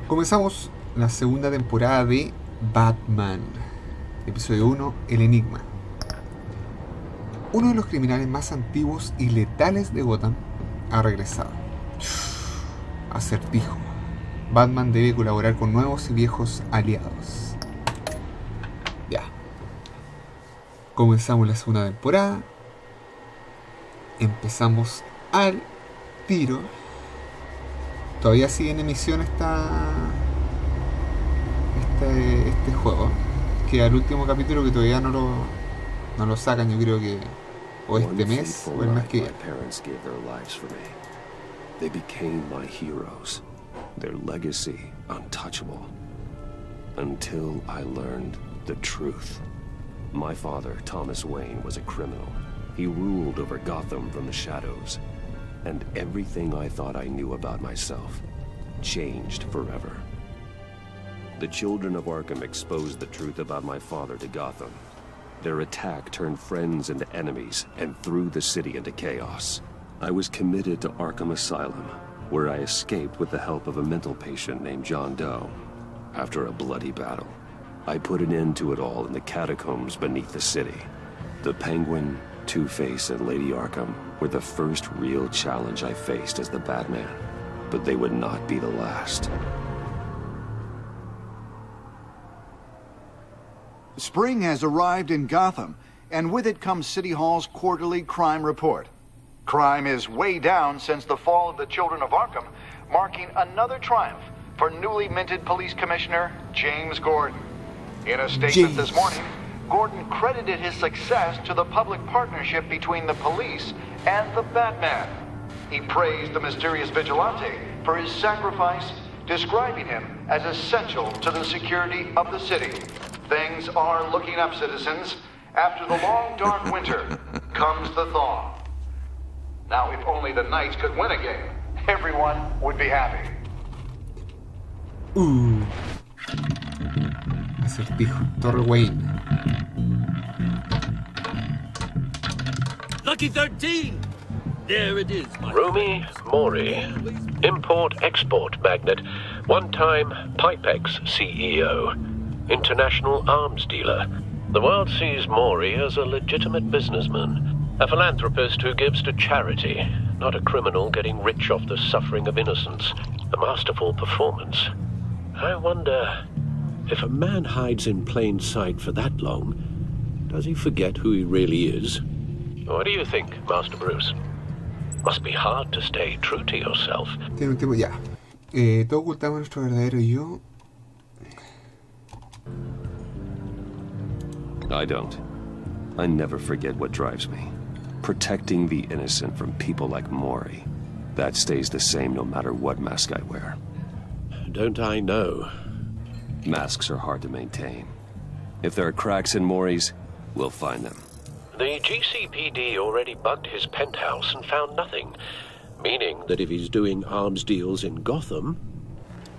Comenzamos la segunda temporada de Batman. Episodio 1, El Enigma. Uno de los criminales más antiguos y letales de Gotham ha regresado. Acertijo. Batman debe colaborar con nuevos y viejos aliados. Ya. Comenzamos la segunda temporada. Empezamos al tiro. Todavía sigue en emisión este juego. Que al último capítulo que todavía no lo sacan, yo creo que o este mes o el mes que viene. They became my heroes, their legacy untouchable. Until I learned the truth. My father, Thomas Wayne, was a criminal. He ruled over Gotham from the shadows. And everything I thought I knew about myself changed forever. The children of Arkham exposed the truth about my father to Gotham. Their attack turned friends into enemies and threw the city into chaos. I was committed to Arkham Asylum, where I escaped with the help of a mental patient named John Doe. After a bloody battle, I put an end to it all in the catacombs beneath the city. The Penguin, Two-Face, and Lady Arkham were the first real challenge I faced as the Batman, but they would not be the last. Spring has arrived in Gotham, and with it comes City Hall's quarterly crime report. Crime is way down since the fall of the Children of Arkham, marking another triumph for newly minted Police Commissioner James Gordon. In a statement this morning, Gordon credited his success to the public partnership between the police and the Batman. He praised the mysterious vigilante for his sacrifice, describing him as essential to the security of the city. Things are looking up, citizens. After the long, dark winter comes the thaw. Now, if only the Knights could win a game, everyone would be happy. Acertijo. Torre Wayne. Lucky 13! There it is, my Rumi Mori, import-export magnate, one-time Pipex CEO, international arms dealer. The world sees Mori as a legitimate businessman. A philanthropist who gives to charity, not a criminal getting rich off the suffering of innocence. A masterful performance. I wonder, if a man hides in plain sight for that long, does he forget who he really is? What do you think, Master Bruce? Must be hard to stay true to yourself. Tiene un tiempo ya. Todos ocultamos nuestro verdadero yo. I don't. I never forget what drives me. Protecting the innocent from people like Mori. That stays the same no matter what mask I wear. Don't I know? Masks are hard to maintain. If there are cracks in Mori's, we'll find them. The GCPD already bugged his penthouse and found nothing. Meaning that if he's doing arms deals in Gotham...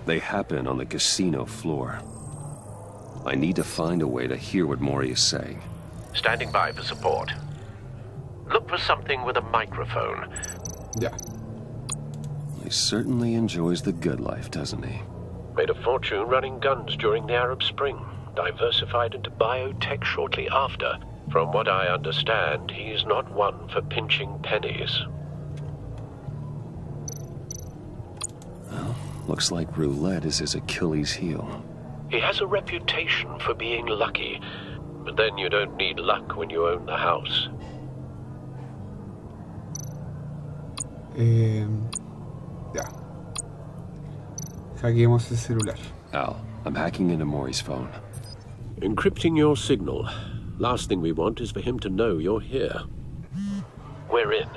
They happen on the casino floor. I need to find a way to hear what Mori is saying. Standing by for support. Look for something with a microphone. Ya. He certainly enjoys the good life, doesn't he? Made a fortune running guns during the Arab Spring. Diversified into biotech shortly after. From what I understand, he's not one for pinching pennies. Well, looks like roulette is his Achilles heel. He has a reputation for being lucky. But then you don't need luck when you own the house. Ya. Hackeemos el celular. Al, I'm hacking into Mori's phone. Encrypting your signal. Last thing we want is for him to know you're here. We're in.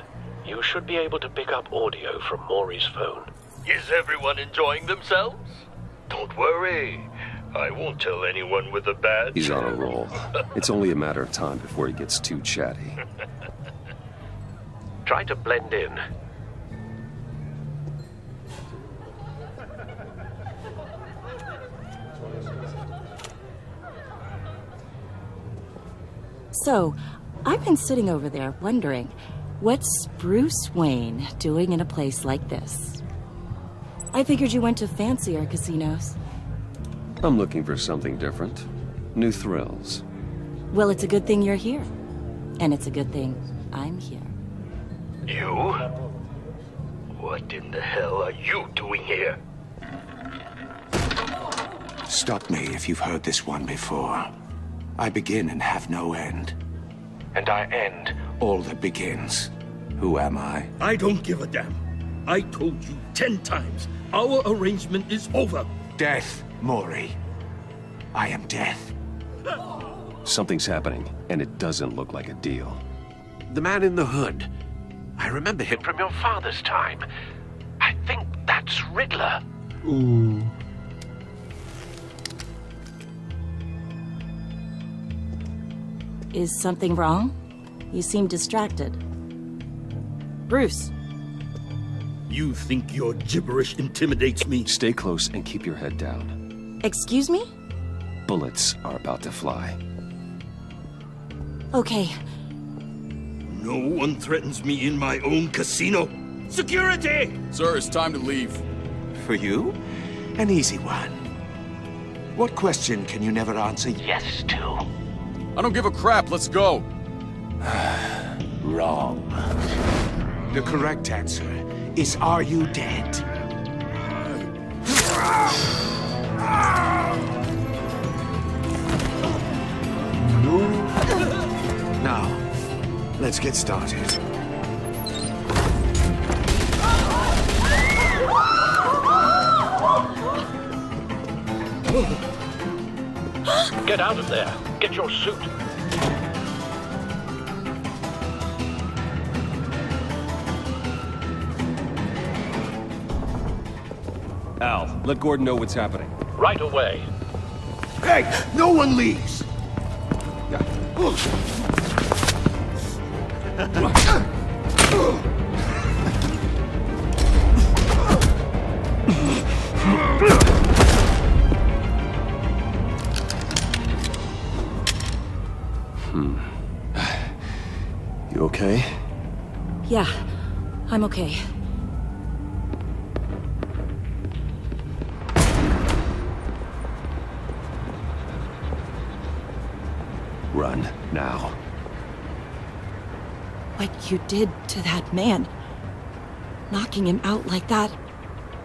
You should be able to pick up audio from Mori's phone. Is everyone enjoying themselves? Don't worry. I won't tell anyone with a badge. He's on a roll. It's only a matter of time before he gets too chatty. Try to blend in. So, I've been sitting over there wondering, what's Bruce Wayne doing in a place like this? I figured you went to fancier casinos. I'm looking for something different. New thrills. Well, it's a good thing you're here. And it's a good thing I'm here. You? What in the hell are you doing here? Stop me if you've heard this one before. I begin and have no end. And I end all that begins. Who am I? I don't give a damn. I told you 10 times. Our arrangement is over. Death, Maury. I am death. Something's happening, and it doesn't look like a deal. The man in the hood. I remember him from your father's time. I think that's Riddler. Ooh. Is something wrong? You seem distracted. Bruce. You think your gibberish intimidates me? Stay close and keep your head down. Excuse me? Bullets are about to fly. Okay. No one threatens me in my own casino. Security! Sir, it's time to leave. For you? An easy one. What question can you never answer yes to? I don't give a crap, let's go. Wrong. The correct answer is, are you dead? Now, let's get started. Get out of there. Get your suit. Al, let Gordon know what's happening. Right away. Hey, no one leaves! You okay? Yeah, I'm okay. Run, now. What you did to that man, knocking him out like that,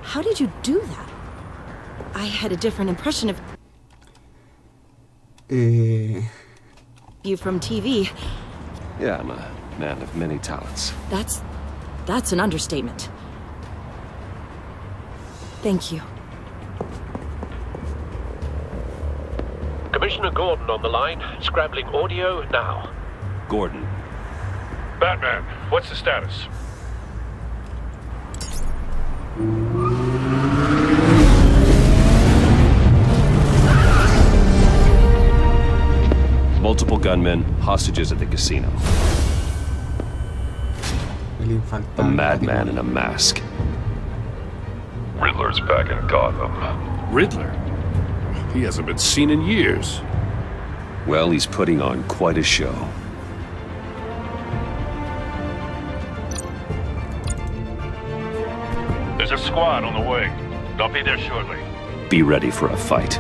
how did you do that? I had a different impression of you from TV. Yeah, I'm a man of many talents. That's an understatement. Thank you. Commissioner Gordon on the line. Scrabbling audio now. Gordon. Batman, what's the status? Multiple gunmen, hostages at the casino. A madman in a mask. Riddler's back in Gotham. Riddler? He hasn't been seen in years. Well, he's putting on quite a show. There's a squad on the way. They'll be there shortly. Be ready for a fight.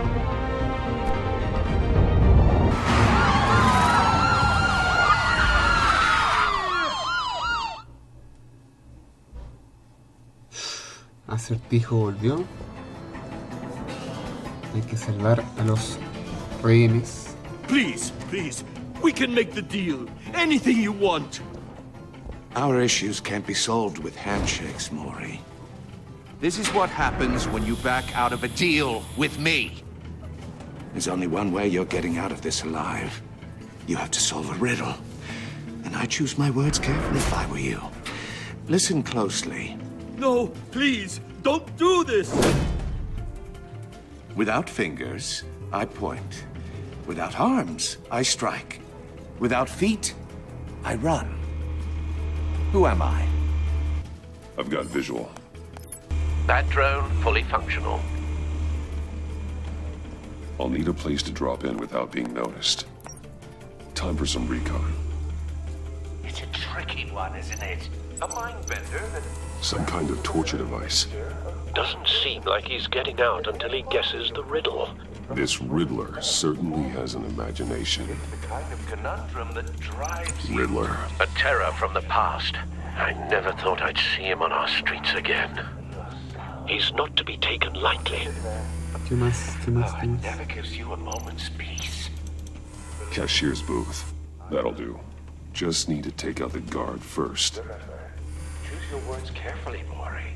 Acertijo volvió. Hay que salvar a los rehenes. Please, we can make the deal. Anything you want. Our issues can't be solved with handshakes, Maury. This is what happens when you back out of a deal with me. There's only one way you're getting out of this alive. You have to solve a riddle. And I choose my words carefully if I were you. Listen closely. No, please, don't do this! Without fingers, I point. Without arms, I strike. Without feet, I run. Who am I? I've got visual. That drone fully functional. I'll need a place to drop in without being noticed. Time for some recon. It's a tricky one, isn't it? A mind bender that Some kind of torture device. Doesn't seem like he's getting out until he guesses the riddle. This Riddler certainly has an imagination. The kind of conundrum that drives you. Riddler. A terror from the past. I never thought I'd see him on our streets again. He's not to be taken lightly. ¿Qué más? ¿Qué más? ¿Qué más? Never gives you a moment's peace. Cashier's booth. That'll do. Just need to take out the guard first. Choose your words carefully, Maury.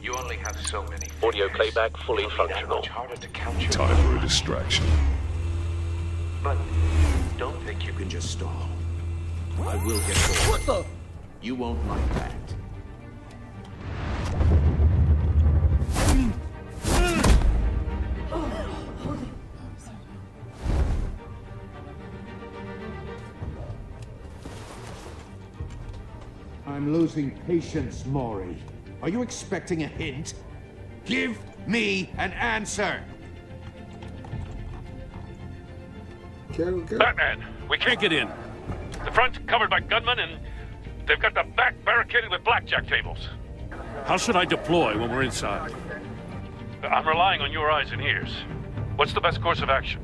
You only have so many. Audio playback fully functional. Much harder to count your Time for a distraction. But don't think you can just stall. I will get bored. What the? You won't like that. I'm losing patience, Maury. Are you expecting a hint? Give me an answer! ¿Qué hago? ¿Qué hago? Batman, we can't get in. The front's covered by gunmen, and they've got the back barricaded with blackjack tables. How should I deploy when we're inside? I'm relying on your eyes and ears. What's the best course of action?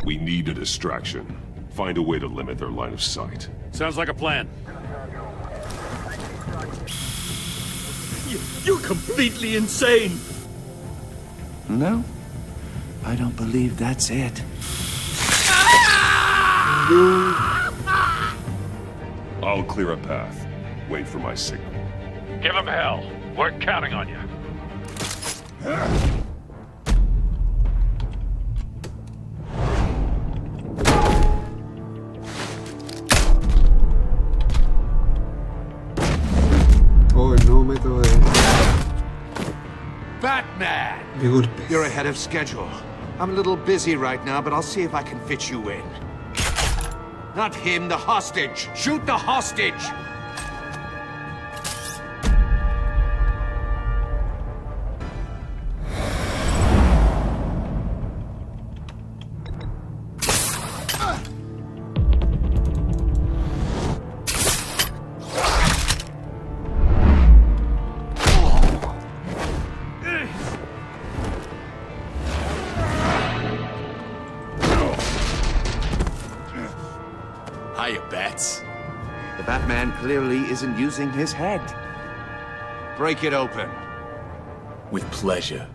We need a distraction. Find a way to limit their line of sight. Sounds like a plan. You're completely insane! No, I don't believe that's it. I'll clear a path. Wait for my signal. Give him hell. We're counting on you. Oh, el nuevo método Batman! de golpes. You're ahead of schedule. I'm a little busy right now, but I'll see if I can fit you in. Not him, the hostage! Shoot the hostage! Hiya, Bats. The Batman clearly isn't using his head. Break it open. With pleasure.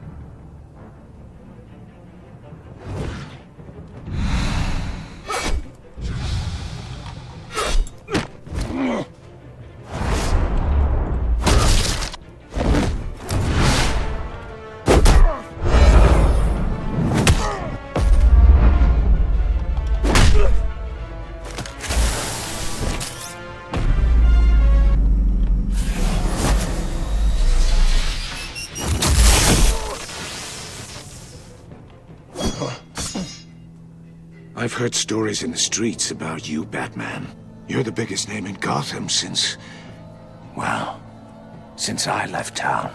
I've heard stories in the streets about you, Batman. You're the biggest name in Gotham since I left town.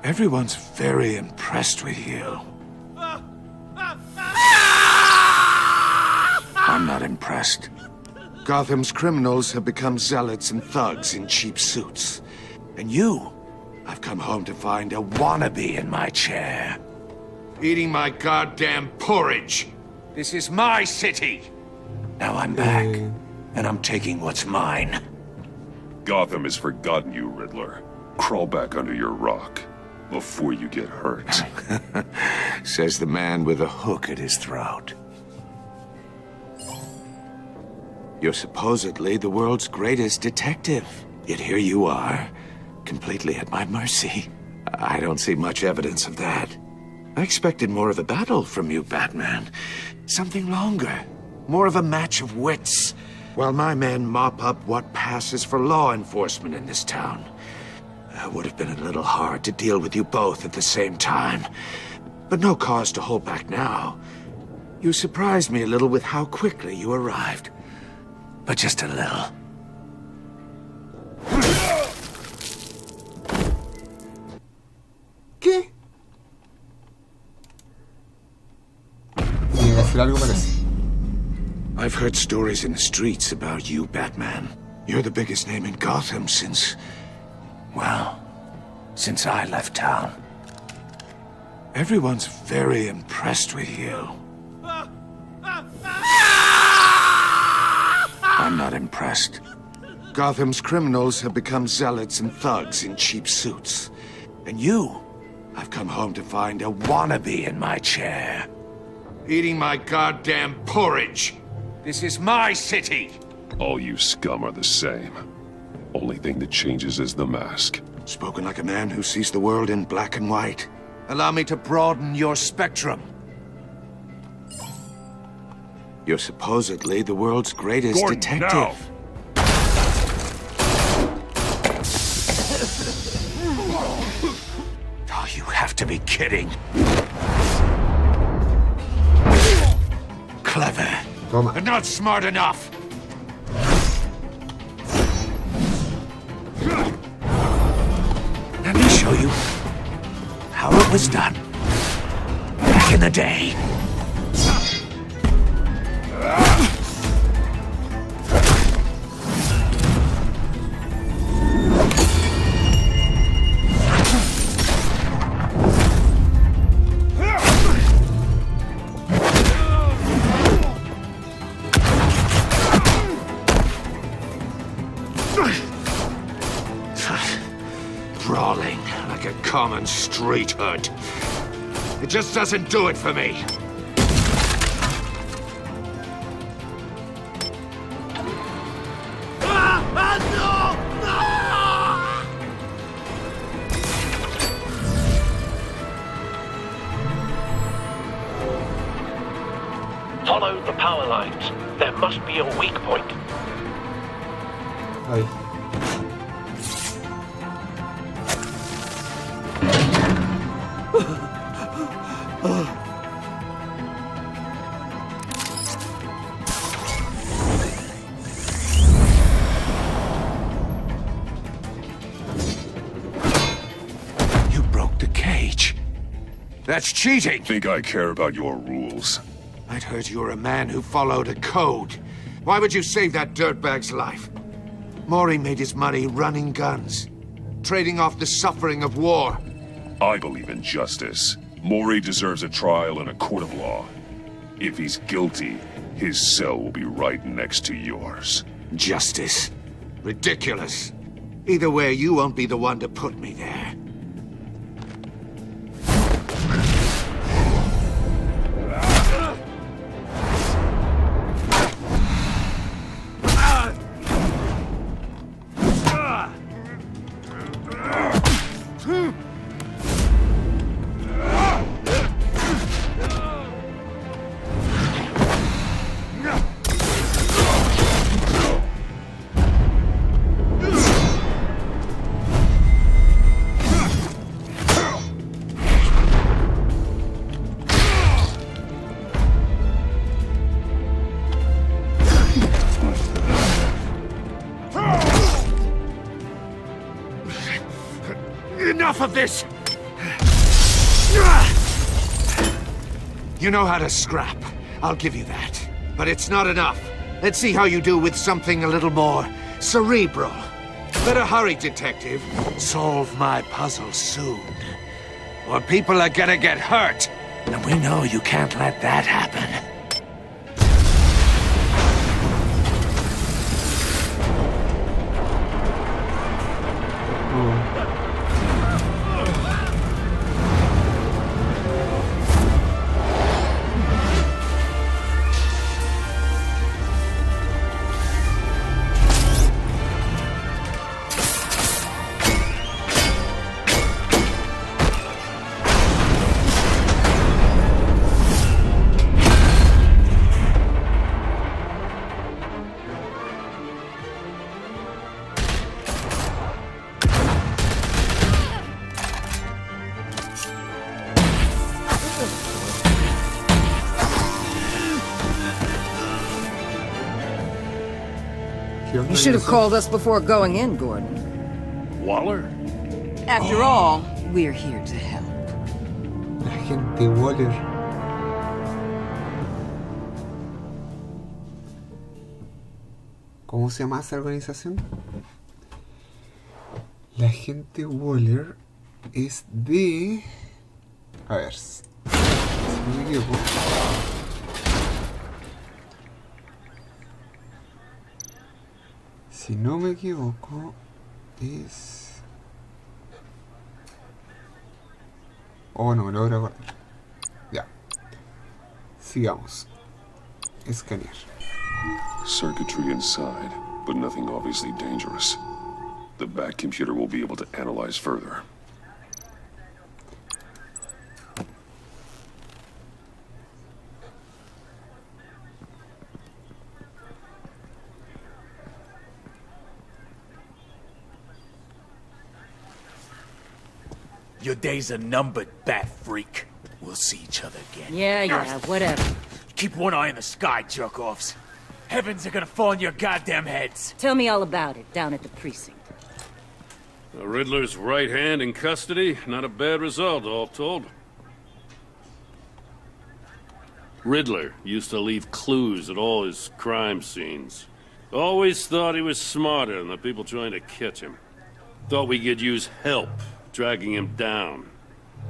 Everyone's very impressed with you. I'm not impressed. Gotham's criminals have become zealots and thugs in cheap suits. And you, I've come home to find a wannabe in my chair. Eating my goddamn porridge. This is my city. Now I'm back, and I'm taking what's mine. Gotham has forgotten you, Riddler. Crawl back under your rock before you get hurt. Says the man with a hook at his throat. You're supposedly the world's greatest detective. Yet here you are, completely at my mercy. I don't see much evidence of that. I expected more of a battle from you, Batman. Something longer. More of a match of wits. While my men mop up what passes for law enforcement in this town. It would have been a little hard to deal with you both at the same time. But no cause to hold back now. You surprised me a little with how quickly you arrived. But just a little. ¿Qué? Llega a hacer algo parece. I've heard stories in the streets about you, Batman. You're the biggest name in Gotham since... well, since I left town. Everyone's very impressed with you. I'm not impressed. Gotham's criminals have become zealots and thugs in cheap suits. And you, I've come home to find a wannabe in my chair. Eating my goddamn porridge. This is my city. All you scum are the same. Only thing that changes is the mask. Spoken like a man who sees the world in black and white. Allow me to broaden your spectrum. You're supposedly the world's greatest Gordon, detective. now. Oh, you have to be kidding. Clever, Toma. but not smart enough. Let me show you how it was done back in the day. Brawling like a common street hood. It just doesn't do it for me. Follow the power lines. There must be a weak point. Ay. You broke the cage. That's cheating. Think I care about your rules? I'd heard you were a man who followed a code. Why would you save that dirtbag's life? Maury made his money running guns, trading off the suffering of war. I believe in justice. Maury deserves a trial in a court of law. If he's guilty, his cell will be right next to yours. Justice. Ridiculous. Either way, you won't be the one to put me there. Enough of this! You know how to scrap. I'll give you that. But it's not enough. Let's see how you do with something a little more cerebral. Better hurry, detective. Solve my puzzle soon. Or people are gonna get hurt. And we know you can't let that happen. You should have called us before going in, Gordon. Waller? After all, we're here to help. Agente Waller. ¿Cómo se llama esa organización? La agente Waller es de... A ver, si no me equivoco. Si no me equivoco, es... Oh, no me logro acordar. Ya. Sigamos. Escanear. Circuitry inside, but nothing obviously dangerous. The back computer will be able to analyze further. Your days are numbered, bat freak. We'll see each other again. Yeah, whatever. Keep one eye in the sky, jerk-offs. Heavens are gonna fall on your goddamn heads. Tell me all about it down at the precinct. The Riddler's right hand in custody. Not a bad result, all told. Riddler used to leave clues at all his crime scenes. Always thought he was smarter than the people trying to catch him. Thought we could use help, dragging him down.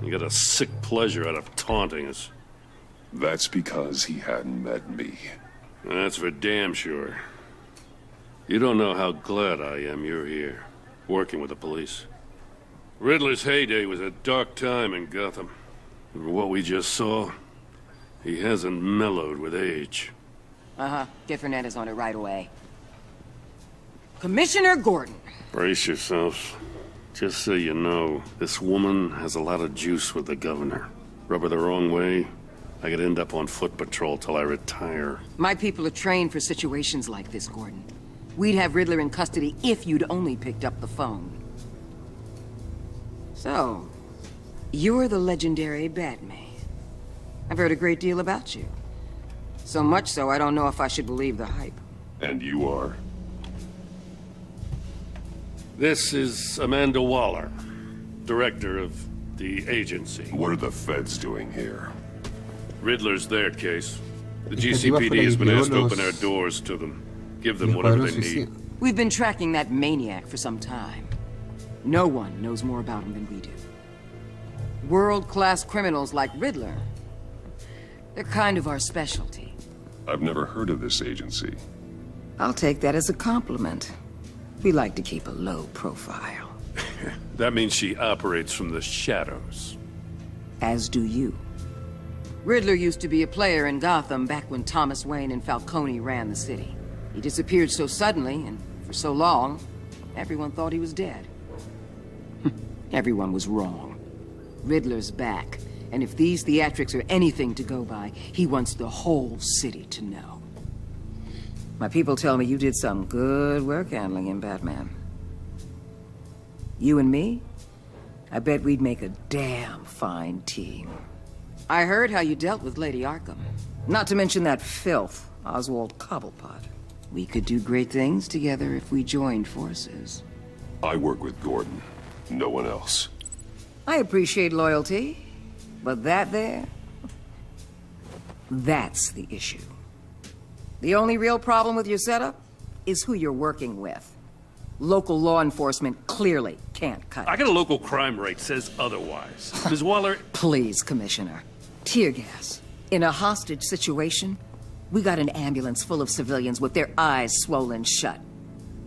He got a sick pleasure out of taunting us. That's because he hadn't met me. That's for damn sure. You don't know how glad I am you're here, working with the police. Riddler's heyday was a dark time in Gotham. And what we just saw, he hasn't mellowed with age. Uh-huh. Get Fernandez on it right away. Commissioner Gordon. Brace yourselves. Just so you know, this woman has a lot of juice with the governor. Rub her the wrong way, I could end up on foot patrol till I retire. My people are trained for situations like this, Gordon. We'd have Riddler in custody if you'd only picked up the phone. So, you're the legendary Batman. I've heard a great deal about you. So much so, I don't know if I should believe the hype. And you are? This is Amanda Waller, director of the agency. What are the feds doing here? Riddler's their case. The GCPD has been asked to open our doors to them. Give them whatever they need. We've been tracking that maniac for some time. No one knows more about him than we do. World-class criminals like Riddler. They're kind of our specialty. I've never heard of this agency. I'll take that as a compliment. We like to keep a low profile. That means she operates from the shadows. As do you. Riddler used to be a player in Gotham back when Thomas Wayne and Falcone ran the city. He disappeared so suddenly, and for so long, everyone thought he was dead. Everyone was wrong. Riddler's back, and if these theatrics are anything to go by, he wants the whole city to know. My people tell me you did some good work handling him, Batman. You and me? I bet we'd make a damn fine team. I heard how you dealt with Lady Arkham. Not to mention that filth, Oswald Cobblepot. We could do great things together if we joined forces. I work with Gordon. No one else. I appreciate loyalty, but that there... that's the issue. The only real problem with your setup is who you're working with. Local law enforcement clearly can't cut it. I got a local crime rate says otherwise. Ms. Waller... Please, Commissioner. Tear gas. In a hostage situation, we got an ambulance full of civilians with their eyes swollen shut.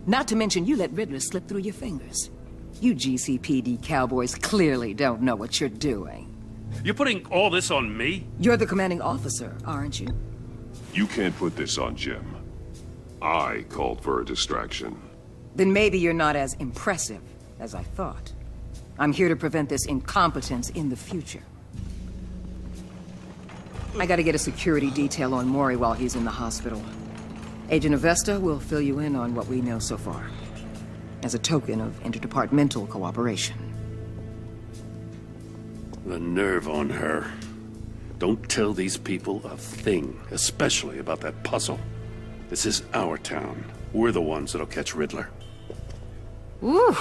Not to mention you let Riddler slip through your fingers. You GCPD cowboys clearly don't know what you're doing. You're putting all this on me? You're the commanding officer, aren't you? You can't put this on Jim. I called for a distraction. Then maybe you're not as impressive as I thought. I'm here to prevent this incompetence in the future. I gotta get a security detail on Maury while he's in the hospital. Agent Avesta will fill you in on what we know so far, as a token of interdepartmental cooperation. The nerve on her. Don't tell these people a thing, especially about that puzzle. This is our town. We're the ones that'll catch Riddler. Ooh,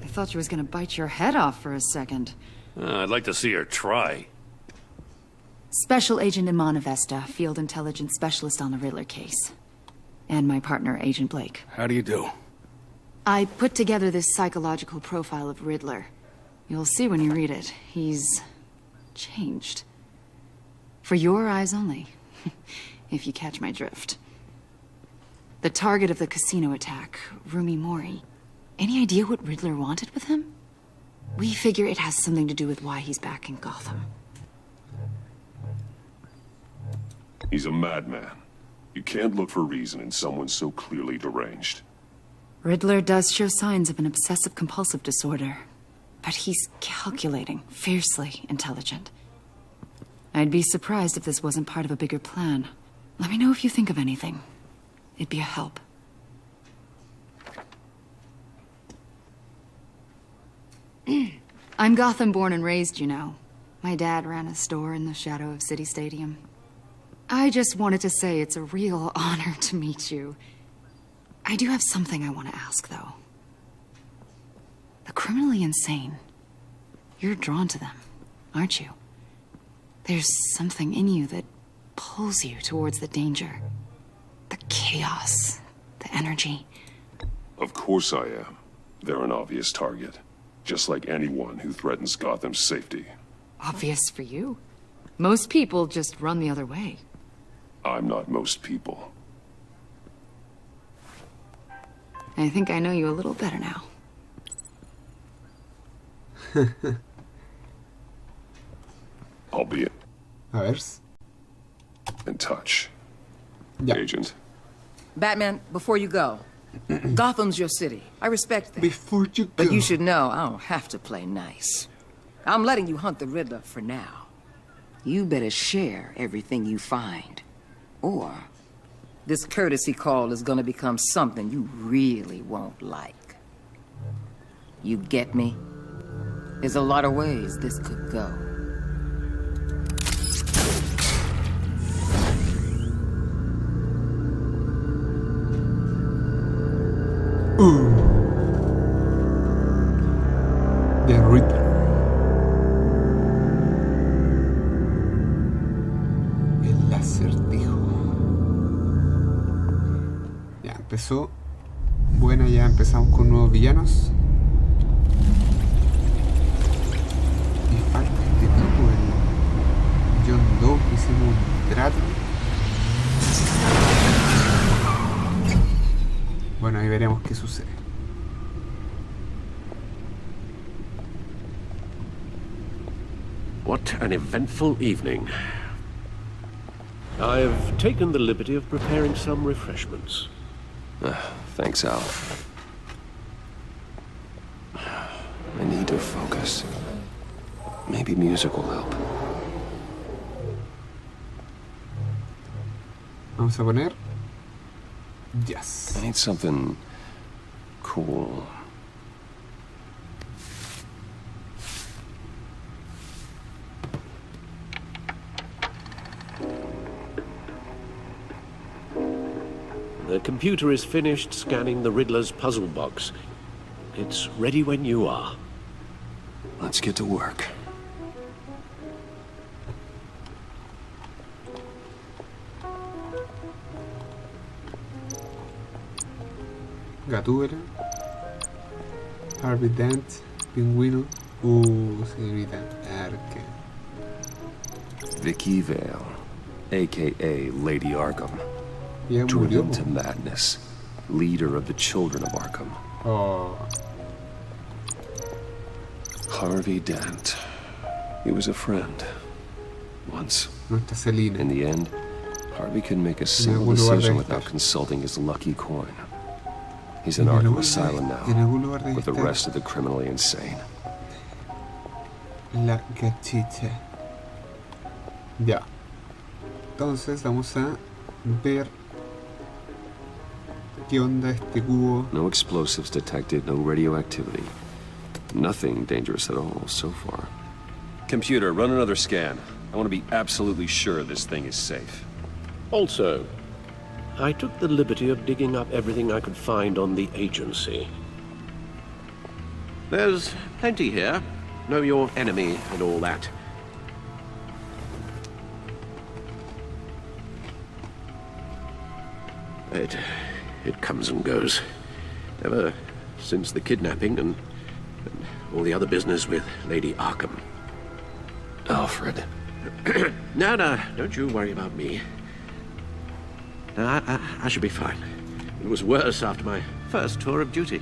I thought you was gonna bite your head off for a second. I'd like to see her try. Special Agent Iman Avesta, Field Intelligence Specialist on the Riddler case. And my partner, Agent Blake. How do you do? I put together this psychological profile of Riddler. You'll see when you read it. He's changed. For your eyes only, if you catch my drift. The target of the casino attack, Rumi Mori. Any idea what Riddler wanted with him? We figure it has something to do with why he's back in Gotham. He's a madman. You can't look for reason in someone so clearly deranged. Riddler does show signs of an obsessive-compulsive disorder. But he's calculating, fiercely intelligent. I'd be surprised if this wasn't part of a bigger plan. Let me know if you think of anything. It'd be a help. I'm Gotham born and raised, you know. My dad ran a store in the shadow of City Stadium. I just wanted to say it's a real honor to meet you. I do have something I want to ask, though. The criminally insane. You're drawn to them, aren't you? There's something in you that pulls you towards the danger. The chaos, the energy. Of course I am. They're an obvious target. Just like anyone who threatens Gotham's safety. Obvious for you. Most people just run the other way. I'm not most people. I think I know you a little better now. I'll be A ver. in touch. Ya. Agent. Batman, before you go, Gotham's your city. I respect that. Before you go. But you should know I don't have to play nice. I'm letting you hunt the Riddler for now. You better share everything you find. Or this courtesy call is gonna become something you really won't like. You get me? There's a lot of ways this could go. The Riddler. El acertijo. Ya empezó. Bueno, ya empezamos con nuevos villanos. Y falta este tipo, el John Doe, que hicimos un trato. Bueno, ahí veremos qué sucede. What an eventful evening. I've taken the liberty of preparing some refreshments. Thanks, Al. I need to focus. Maybe music will help. Vamos a poner jazz. I need something cool. The computer is finished scanning the Riddler's puzzle box. It's ready when you are. Let's get to work. Gatúbela. Harvey Dent. Pingüino. Señorita Arca. Vicky Vale, a.k.a. Lady Arkham. Ya murió. Driven to madness. Leader of the Children of Arkham. Oh. Harvey Dent. He was a friend. Once. Nuestra Selina. In the end, Harvey couldn't make a single decision without consulting his lucky coin. He's in Arkham Asylum now, with the rest of the criminally insane. La gatita. Ya. Entonces vamos a ver qué onda este cubo. No explosives detected, no radioactivity. Nothing dangerous at all so far. Computer, run another scan. I want to be absolutely sure this thing is safe. Also, I took the liberty of digging up everything I could find on the agency. There's plenty here. Know your enemy and all that. It comes and goes. Ever since the kidnapping and all the other business with Lady Arkham. Alfred. No, don't you worry about me. No, I should be fine. It was worse after my first tour of duty.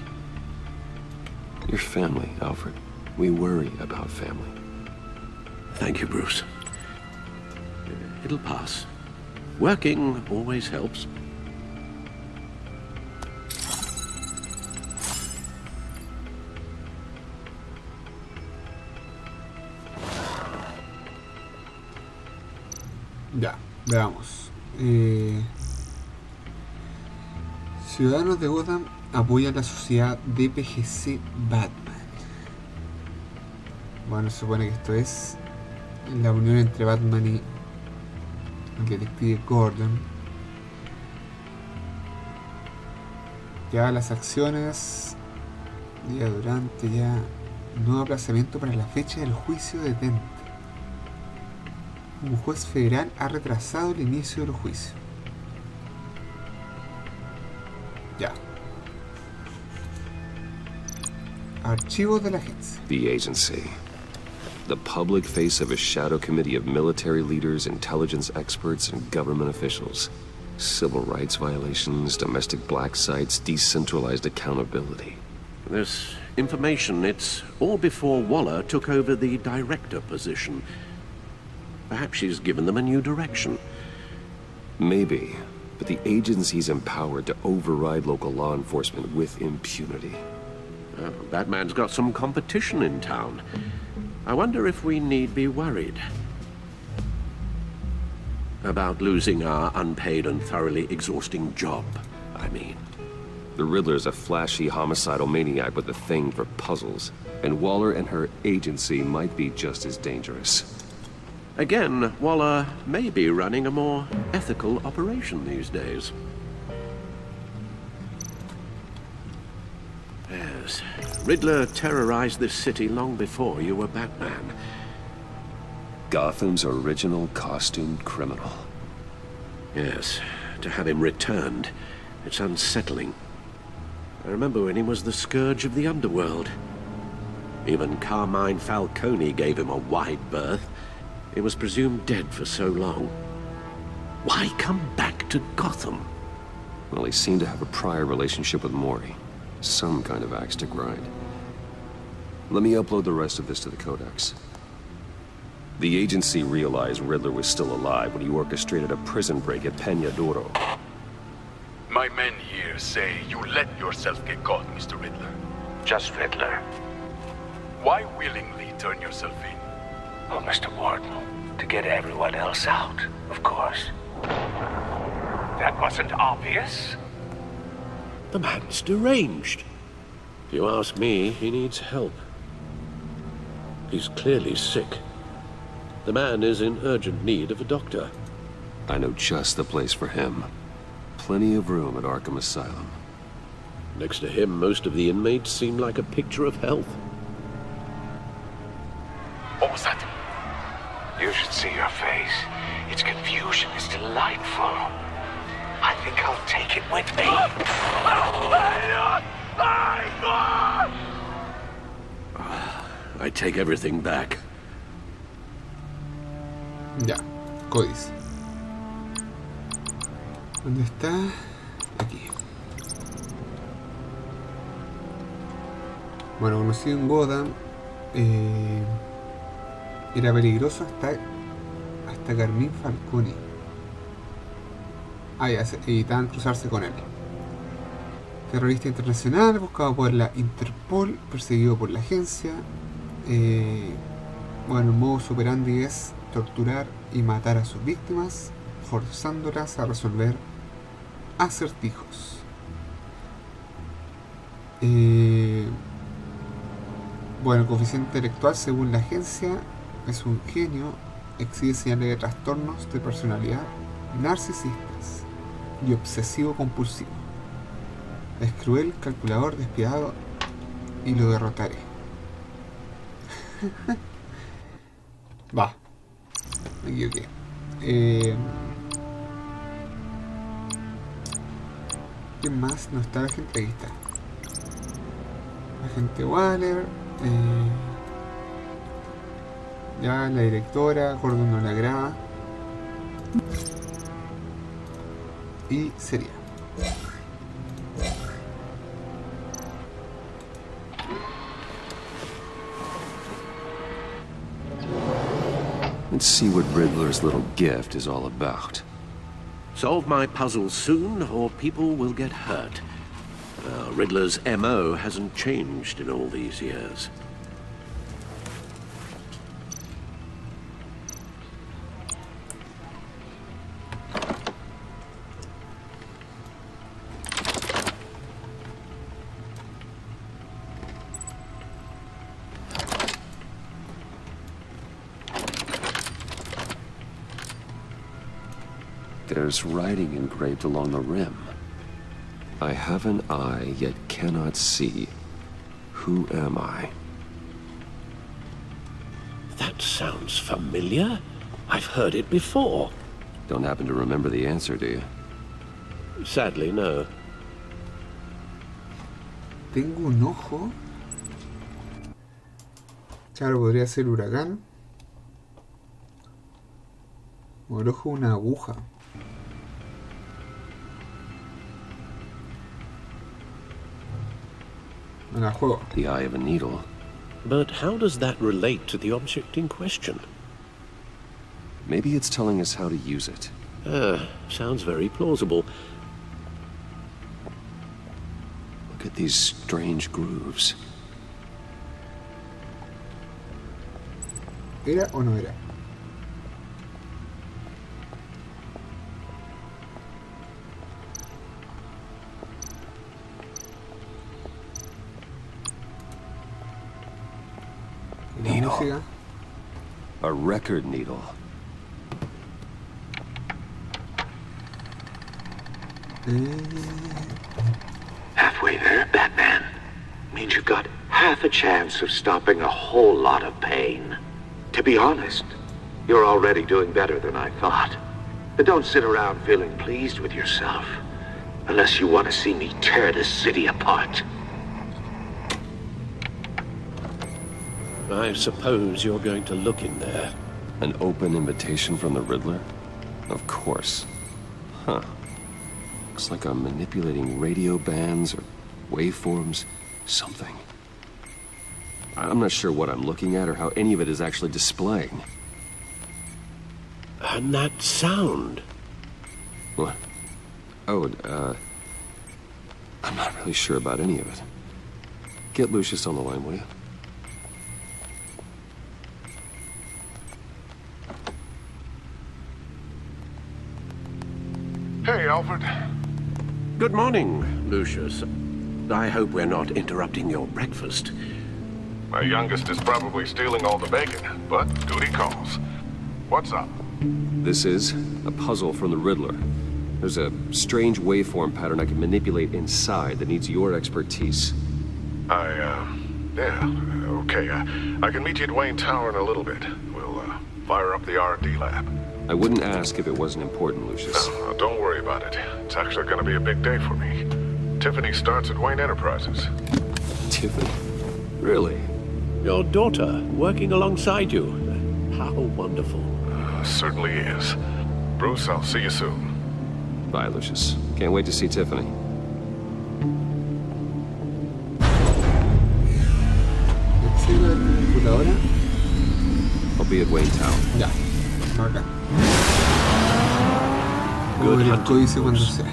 Your family, Alfred. We worry about family. Thank you, Bruce. It'll pass. Working always helps. Ya, veamos. Ciudadanos de Gotham apoyan la sociedad DPGC Batman. Bueno, se supone que esto es la unión entre Batman y el detective Gordon. Ya las acciones, día durante, ya nuevo aplazamiento para la fecha del juicio de Dent. Un juez federal ha retrasado el inicio del juicio. Ya. Archivos de la agencia. The agency. The public face of a shadow committee of military leaders, intelligence experts, and government officials. Civil rights violations, domestic black sites, decentralized accountability. This information, it's all before Waller took over the director position. Perhaps she's given them a new direction. Maybe, but the agency's empowered to override local law enforcement with impunity. Batman's got some competition in town. I wonder if we need be worried about losing our unpaid and thoroughly exhausting job, I mean. The Riddler's a flashy homicidal maniac with a thing for puzzles, and Waller and her agency might be just as dangerous. Again, Waller may be running a more ethical operation these days. Yes, Riddler terrorized this city long before you were Batman. Gotham's original costumed criminal. Yes, to have him returned, it's unsettling. I remember when he was the scourge of the underworld. Even Carmine Falcone gave him a wide berth. He was presumed dead for so long. Why come back to Gotham? Well, he seemed to have a prior relationship with Mori. Some kind of axe to grind. Let me upload the rest of this to the Codex. The agency realized Riddler was still alive when he orchestrated a prison break at Peña Duro. My men here say you let yourself get caught, Mr. Riddler. Just Riddler. Why willingly turn yourself in? Oh, Mr. Warden, to get everyone else out, of course. That wasn't obvious. The man's deranged. If you ask me, he needs help. He's clearly sick. The man is in urgent need of a doctor. I know just the place for him. Plenty of room at Arkham Asylum. Next to him, most of the inmates seem like a picture of health. What was that? You should see your face. Its confusion is delightful. I think I'll take it with me. I take everything back. Ya, códice. ¿Dónde está? Aquí. Bueno, conocido en Gotham, era peligroso hasta Carmine Falcone. Ya se evitaban cruzarse con él. Terrorista internacional, buscado por la Interpol, perseguido por la agencia. Bueno, el modus operandi es torturar y matar a sus víctimas, forzándolas a resolver acertijos. Bueno, el coeficiente intelectual, según la agencia, es un genio, exhibe señales de trastornos de personalidad narcisistas y obsesivo compulsivo. Es cruel, calculador, despiadado y lo derrotaré. Va, me equivoqué. ¿Quién más no está en la entrevista? Agente Waller, ya la directora, Gordon no le agrada. Y sería. Let's see what Riddler's little gift is all about. Solve my puzzles soon, or people will get hurt. Riddler's MO hasn't changed in all these years. There's writing engraved along the rim. I have an eye, yet cannot see. Who am I? That sounds familiar. I've heard it before. Don't happen to remember the answer, do you? Sadly, no. Tengo un ojo. Claro, podría ser huracán. O el ojo una aguja. The eye of a needle. But how does that relate to the object in question? Maybe it's telling us how to use it. Sounds very plausible. Look at these strange grooves. ¿Era o no era? Needle. A record needle. Halfway there, Batman. Means you've got half a chance of stopping a whole lot of pain. To be honest, you're already doing better than I thought. But don't sit around feeling pleased with yourself. Unless you want to see me tear this city apart. I suppose you're going to look in there. An open invitation from the Riddler? Of course. Huh. Looks like I'm manipulating radio bands or waveforms. Something. I'm not sure what I'm looking at or how any of it is actually displaying. And that sound? What? Oh, I'm not really sure about any of it. Get Lucius on the line, will you? Hey, Alfred. Good morning, Lucius. I hope we're not interrupting your breakfast. My youngest is probably stealing all the bacon, but duty calls. What's up? This is a puzzle from the Riddler. There's a strange waveform pattern I can manipulate inside that needs your expertise. Yeah, okay. I can meet you at Wayne Tower in a little bit. We'll, fire up the R&D lab. I wouldn't ask if it wasn't important, Lucius. No, don't worry about it. It's actually going to be a big day for me. Tiffany starts at Wayne Enterprises. Tiffany? Really? Your daughter, working alongside you. How wonderful. Certainly is. Bruce, I'll see you soon. Bye, Lucius. Can't wait to see Tiffany. I'll be at Wayne Tower. Ya, acá. Voy a ver el códice cuando sea.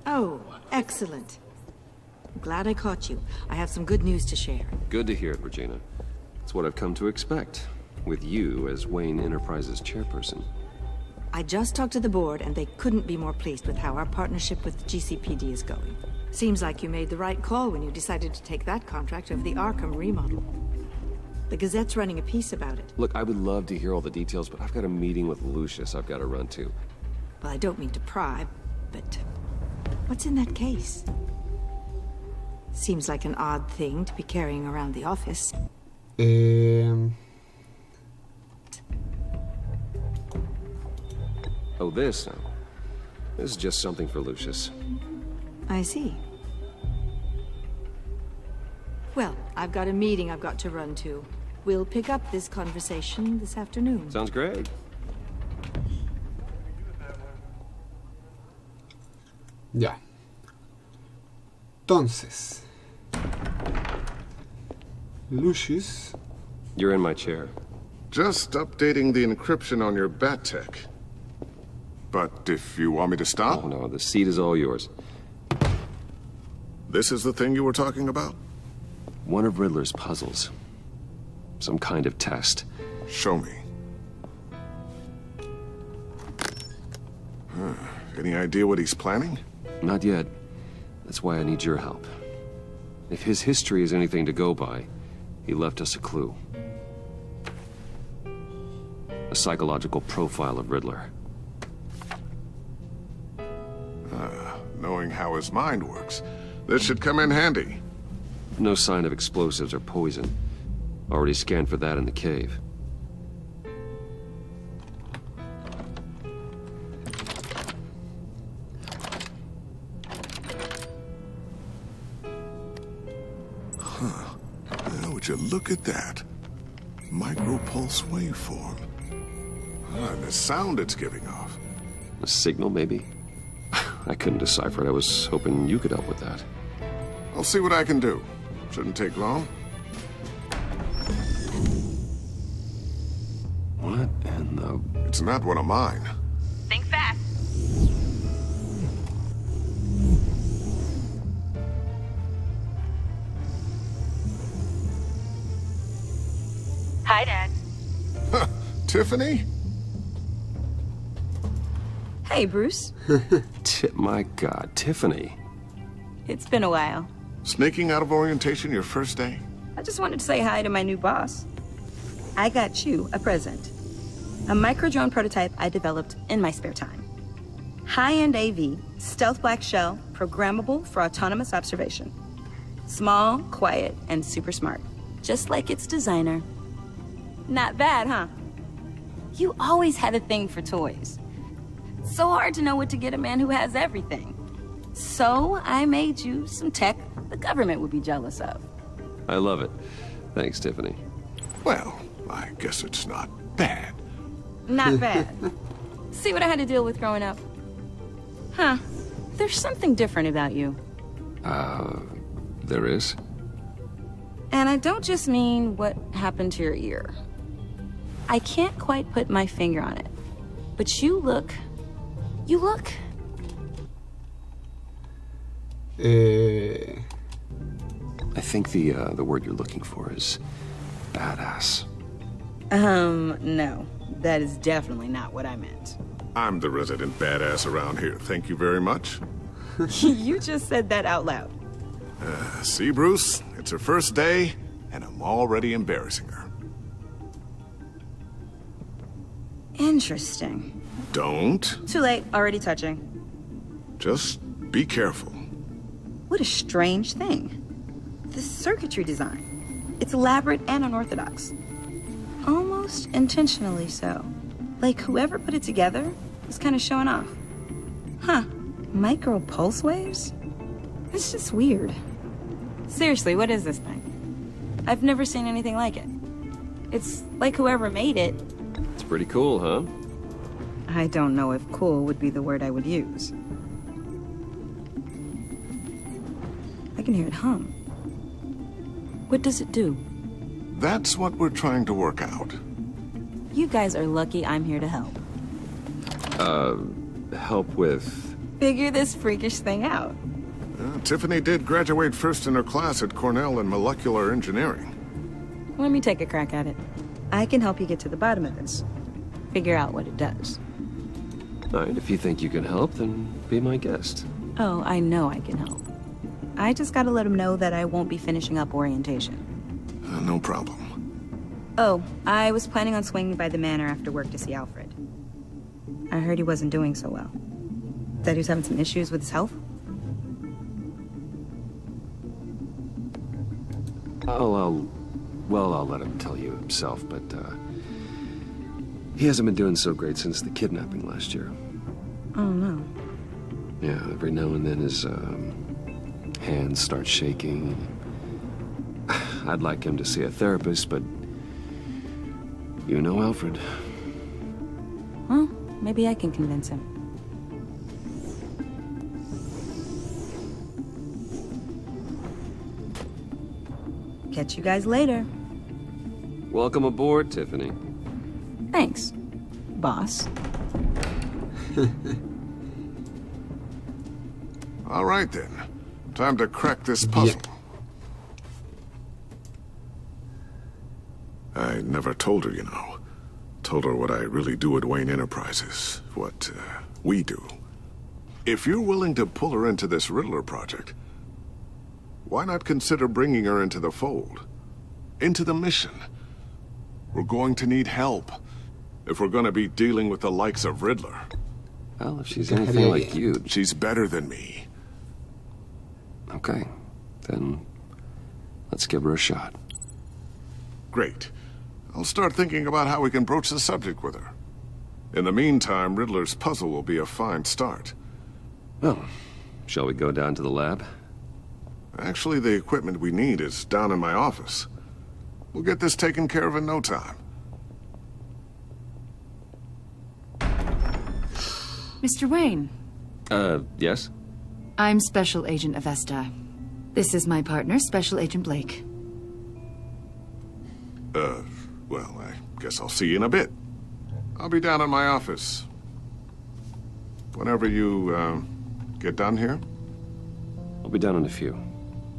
Oh, excellent. I'm glad I caught you. I have some good news to share. Good to hear it, Regina. It's what I've come to expect, with you as Wayne Enterprises chairperson. I just talked to the board, and they couldn't be more pleased with how our partnership with GCPD is going. Seems like you made the right call when you decided to take that contract over the Arkham remodel. The Gazette's running a piece about it. Look, I would love to hear all the details, but I've got a meeting with Lucius I've got to run to. Well, I don't mean to pry, but what's in that case? Seems like an odd thing to be carrying around the office. Oh, this? This is just something for Lucius. I see. Well, I've got a meeting I've got to run to. We'll pick up this conversation this afternoon. Sounds great. Ya. Entonces, Lucius. You're in my chair. Just updating the encryption on your bat tech. But if you want me to stop? Oh, no, the seat is all yours. This is the thing you were talking about? One of Riddler's puzzles. Some kind of test. Show me. Any idea what he's planning? Not yet. That's why I need your help. If his history is anything to go by, he left us a clue. A psychological profile of Riddler. Knowing how his mind works, this should come in handy. No sign of explosives or poison. Already scanned for that in the cave. Would you look at that? Micropulse waveform. And the sound it's giving off. A signal, maybe? I couldn't decipher it. I was hoping you could help with that. I'll see what I can do. Shouldn't take long. What in the... It's not one of mine. Think fast. Hi, Dad. Tiffany? Hey, Bruce. My God, Tiffany. It's been a while. Sneaking out of orientation your first day? I just wanted to say hi to my new boss. I got you a present. A micro-drone prototype I developed in my spare time. High-end AV, stealth black shell, programmable for autonomous observation. Small, quiet, and super smart. Just like its designer. Not bad, huh? You always had a thing for toys. So hard to know what to get a man who has everything. So I made you some tech the government would be jealous of. I love it. Thanks, Tiffany. Well, I guess it's not bad. Not bad. See what I had to deal with growing up? Huh. There's something different about you. There is? And I don't just mean what happened to your ear. I can't quite put my finger on it. But you look... I think the word you're looking for is badass. No. That is definitely not what I meant. I'm the resident badass around here. Thank you very much. You just said that out loud. See, Bruce? It's her first day, and I'm already embarrassing her. Interesting. Don't. Too late. Already touching. Just be careful. What a strange thing. The circuitry design. It's elaborate and unorthodox. Almost intentionally so. Like whoever put it together was kind of showing off. Huh. Micro pulse waves? It's just weird. Seriously, what is this thing? I've never seen anything like it. It's like whoever made it. It's pretty cool, huh? I don't know if cool would be the word I would use. I can hear it hum. What does it do? That's what we're trying to work out. You guys are lucky I'm here to help. Help with... Figure this freakish thing out. Tiffany did graduate first in her class at Cornell in molecular engineering. Let me take a crack at it. I can help you get to the bottom of this. Figure out what it does. All right, if you think you can help, then be my guest. Oh, I know I can help. I just gotta let him know that I won't be finishing up orientation. No problem. Oh, I was planning on swinging by the manor after work to see Alfred. I heard he wasn't doing so well. That he was having some issues with his health? I'll let him tell you himself, but, he hasn't been doing so great since the kidnapping last year. Oh, no. Yeah, every now and then his, hands start shaking. I'd like him to see a therapist, but you know Alfred. Well, maybe I can convince him. Catch you guys later. Welcome aboard, Tiffany. Thanks, boss. All right, then. Time to crack this puzzle. I never told her, you know. Told her what I really do at Wayne Enterprises. What, we do. If you're willing to pull her into this Riddler project, why not consider bringing her into the fold? Into the mission? We're going to need help if we're going to be dealing with the likes of Riddler. Well, if she's anything like you... She's better than me. Okay, then let's give her a shot. Great. I'll start thinking about how we can broach the subject with her. In the meantime, Riddler's puzzle will be a fine start. Well, shall we go down to the lab? Actually, the equipment we need is down in my office. We'll get this taken care of in no time. Mr. Wayne. Yes? I'm Special Agent Avesta. This is my partner, Special Agent Blake. Well, I guess I'll see you in a bit. I'll be down in my office. Whenever you, get done here? I'll be down in a few.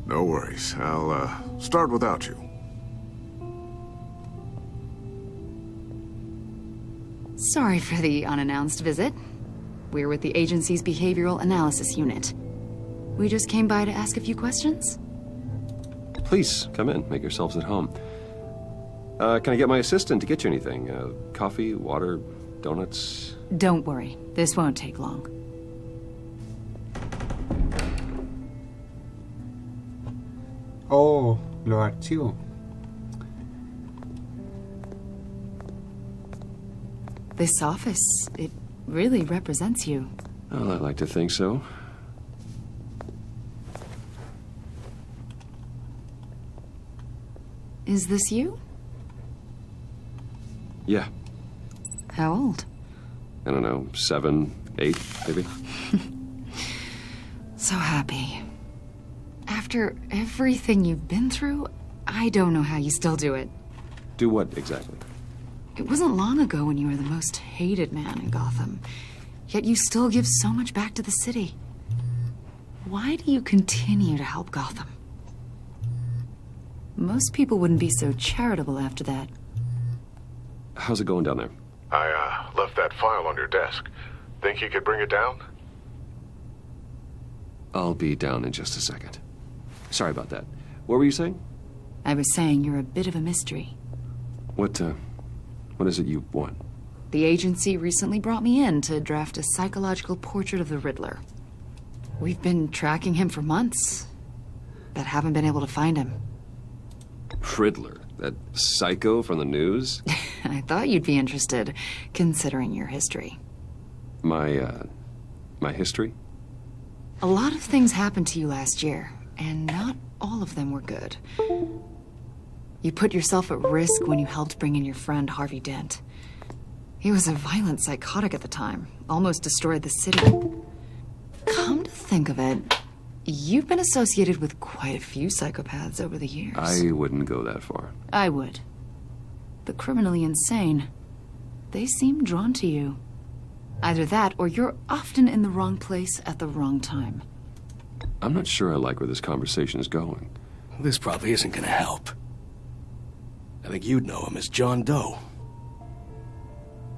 No worries. I'll, start without you. Sorry for the unannounced visit. We're with the agency's Behavioral Analysis Unit. We just came by to ask a few questions. Please, come in. Make yourselves at home. Can I get my assistant to get you anything? Coffee, water, donuts? Don't worry. This won't take long. Oh, los archivos. This office, it really represents you. Well, I'd like to think so. Is this you? Yeah. How old? I don't know, 7, 8, maybe? So happy. After everything you've been through, I don't know how you still do it. Do what, exactly? It wasn't long ago when you were the most hated man in Gotham. Yet you still give so much back to the city. Why do you continue to help Gotham? Most people wouldn't be so charitable after that. How's it going down there? I, left that file on your desk. Think you could bring it down? I'll be down in just a second. Sorry about that. What were you saying? I was saying you're a bit of a mystery. What is it you want? The agency recently brought me in to draft a psychological portrait of the Riddler. We've been tracking him for months, but haven't been able to find him. Riddler? That psycho from the news? I thought you'd be interested, considering your history. My history? A lot of things happened to you last year, and not all of them were good. You put yourself at risk when you helped bring in your friend Harvey Dent. He was a violent psychotic at the time, almost destroyed the city. Come to think of it, you've been associated with quite a few psychopaths over the years. I wouldn't go that far. I would. The criminally insane, they seem drawn to you. Either that, or you're often in the wrong place at the wrong time. I'm not sure I like where this conversation is going. This probably isn't gonna help. I think you'd know him as John Doe.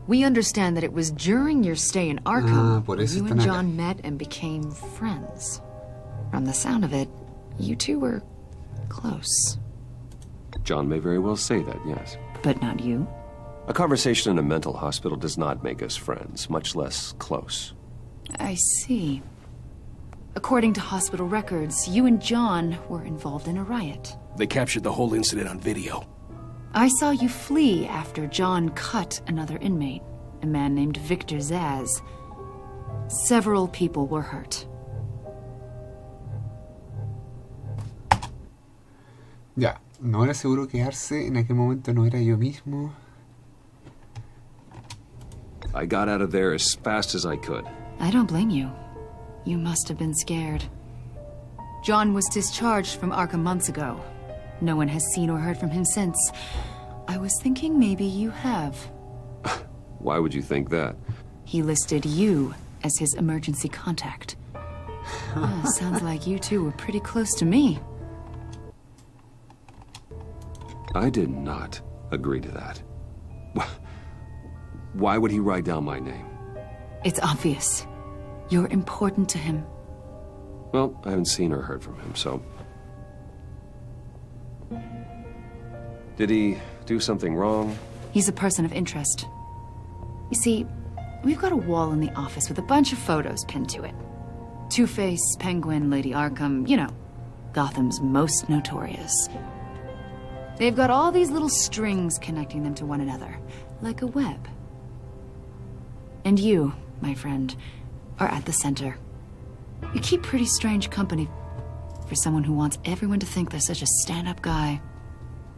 We understand that it was during your stay in Arkham por eso you están and acá. John met and became friends. From the sound of it, You two were close. John may very well say that, yes. But not you? A conversation in a mental hospital does not make us friends, much less close. I see. According to hospital records, you and John were involved in a riot. They captured the whole incident on video. I saw you flee after John cut another inmate, a man named Victor Zaz. Several people were hurt. Ya, no era seguro quedarse, en aquel momento no era yo mismo. I got out of there as fast as I could. I don't blame you. You must have been scared. John was discharged from Arkham months ago. No one has seen or heard from him since. I was thinking maybe you have. Why would you think that? He listed you as his emergency contact. Sounds like you two were pretty close to me. I did not agree to that. Why would he write down my name? It's obvious. You're important to him. Well, I haven't seen or heard from him, so... Did he do something wrong? He's a person of interest. You see, we've got a wall in the office with a bunch of photos pinned to it. Two-Face, Penguin, Lady Arkham, you know, Gotham's most notorious. They've got all these little strings connecting them to one another, like a web. And you, my friend, are at the center. You keep pretty strange company for someone who wants everyone to think they're such a stand-up guy.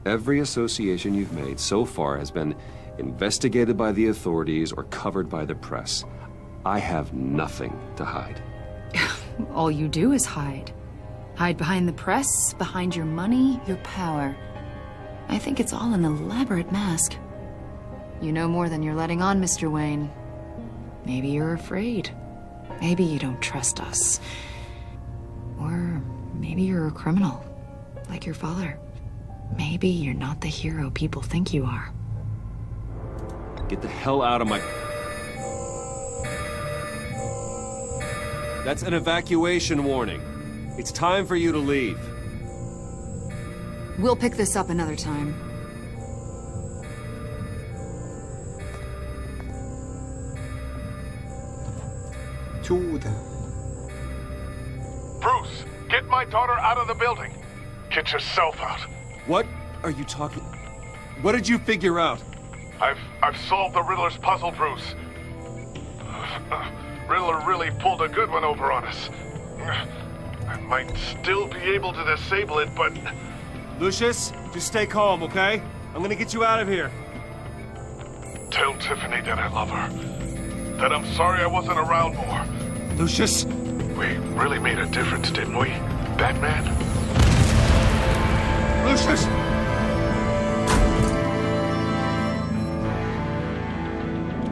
Every association you've made so far has been investigated by the authorities or covered by the press. I have nothing to hide. All you do is hide. Hide behind the press, behind your money, your power. I think it's all an elaborate mask. You know more than you're letting on, Mr. Wayne. Maybe you're afraid. Maybe you don't trust us. Or maybe you're a criminal, like your father. Maybe you're not the hero people think you are. Get the hell out of my... That's an evacuation warning. It's time for you to leave. We'll pick this up another time. Chuta. Bruce, get my daughter out of the building. Get yourself out. What are you talking... What did you figure out? I've solved the Riddler's puzzle, Bruce. Riddler really pulled a good one over on us. I might still be able to disable it, but... Lucius, just stay calm, okay? I'm gonna get you out of here. Tell Tiffany that I love her. That I'm sorry I wasn't around more. Lucius? We really made a difference, didn't we, Batman? Lucius!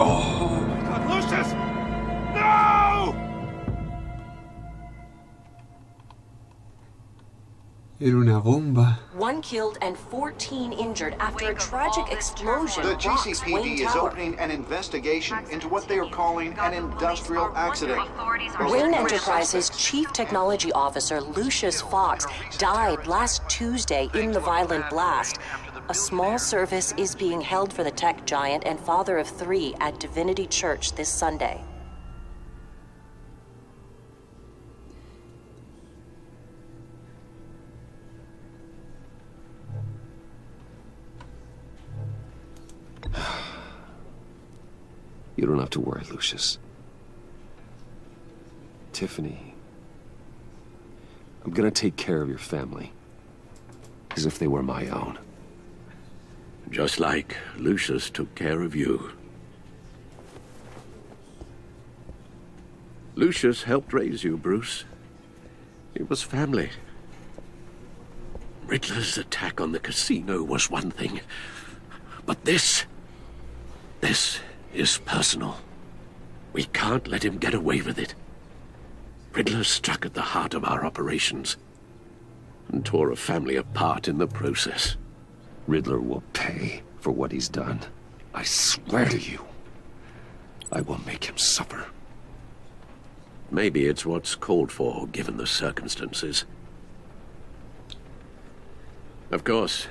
Oh my God, Lucius! No! Era una bomba. 1 killed and 14 injured after a tragic explosion. The rocks GCPD Wayne is Tower. opening an investigation into what they are calling an industrial accident. Wayne Enterprises' chief technology officer, Lucius Fox, died last Tuesday in the violent blast. A small service is being held for the tech giant and father of 3 at Divinity Church this Sunday. You don't have to worry, Lucius. Tiffany, I'm gonna take care of your family as if they were my own. Just like Lucius took care of you. Lucius helped raise you, Bruce. It was family. Riddler's attack on the casino was one thing, but this is personal. We can't let him get away with it. Riddler struck at the heart of our operations and tore a family apart in the process. Riddler will pay for what he's done. I swear to you, I will make him suffer. Maybe it's what's called for, given the circumstances. Of course,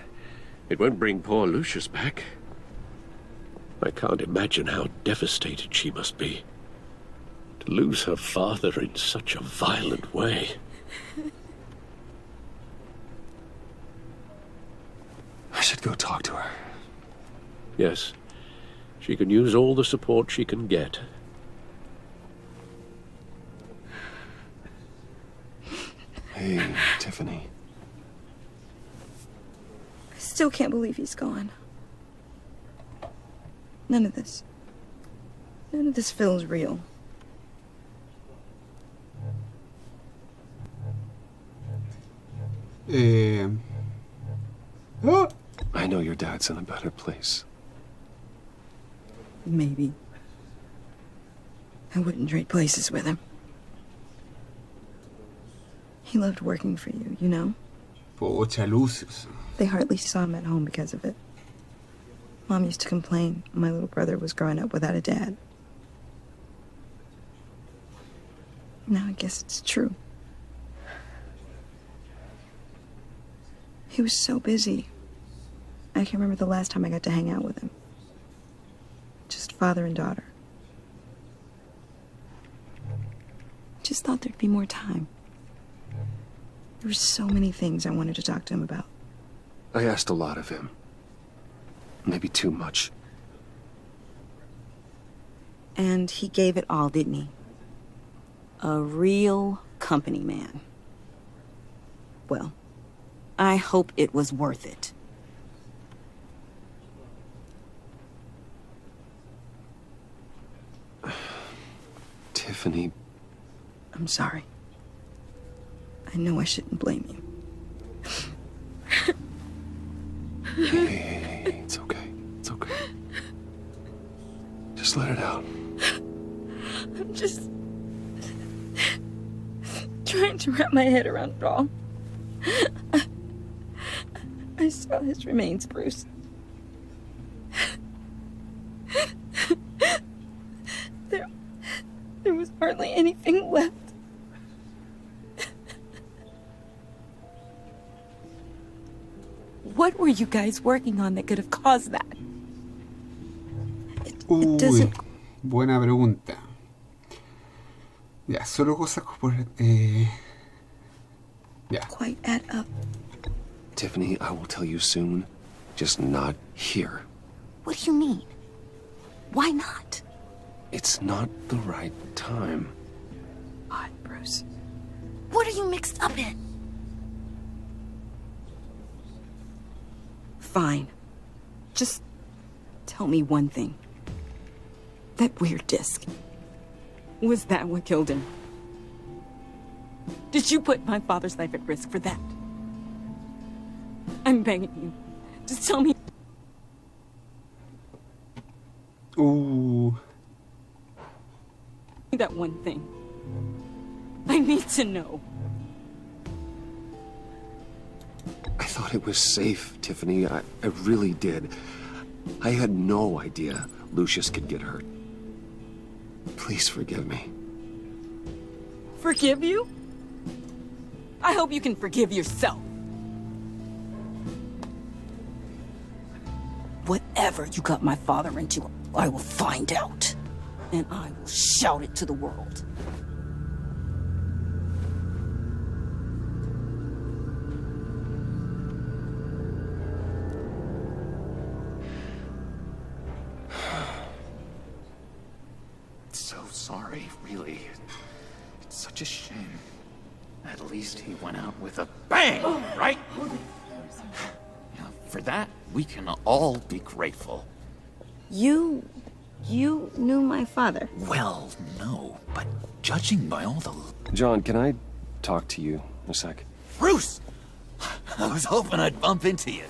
it won't bring poor Lucius back. I can't imagine how devastated she must be. To lose her father in such a violent way. I should go talk to her. Yes, she can use all the support she can get. Hey, Tiffany. I still can't believe he's gone. None of this feels real. I know your dad's in a better place. Maybe. I wouldn't trade places with him. He loved working for you, you know? Pocha, Lucius. They hardly saw him at home because of it. Mom used to complain my little brother was growing up without a dad. Now I guess it's true. He was so busy. I can't remember the last time I got to hang out with him. Just father and daughter. Just thought there'd be more time. There were so many things I wanted to talk to him about. I asked a lot of him. Maybe too much. And he gave it all, didn't he? A real company man. Well, I hope it was worth it. Tiffany. I'm sorry. I know I shouldn't blame you. Hey, it's okay. It's okay. Just let it out. I'm just trying to wrap my head around it all. I saw his remains, Bruce. There was hardly anything left. What were you guys working on that could have caused that? It doesn't... Buena pregunta. Ya, solo cosas por... Ya. Quite add up. Tiffany, I will tell you soon. Just not here. What do you mean? Why not? It's not the right time. Odd, Bruce. What are you mixed up in? Fine. Just tell me one thing. That weird disc. Was that what killed him? Did you put my father's life at risk for that? I'm begging you. Just tell me. Ooh. That one thing. I need to know. I thought it was safe, Tiffany. I really did. I had no idea Lucius could get hurt. Please forgive me. Forgive you? I hope you can forgive yourself. Whatever you got my father into, I will find out. And I will shout it to the world. So sorry, really. It's such a shame. At least he went out with a bang, right? Yeah, for that, we can all be grateful. You knew my father? Well, no, but judging by all the... John, can I talk to you a sec? Bruce! I was hoping I'd bump into you.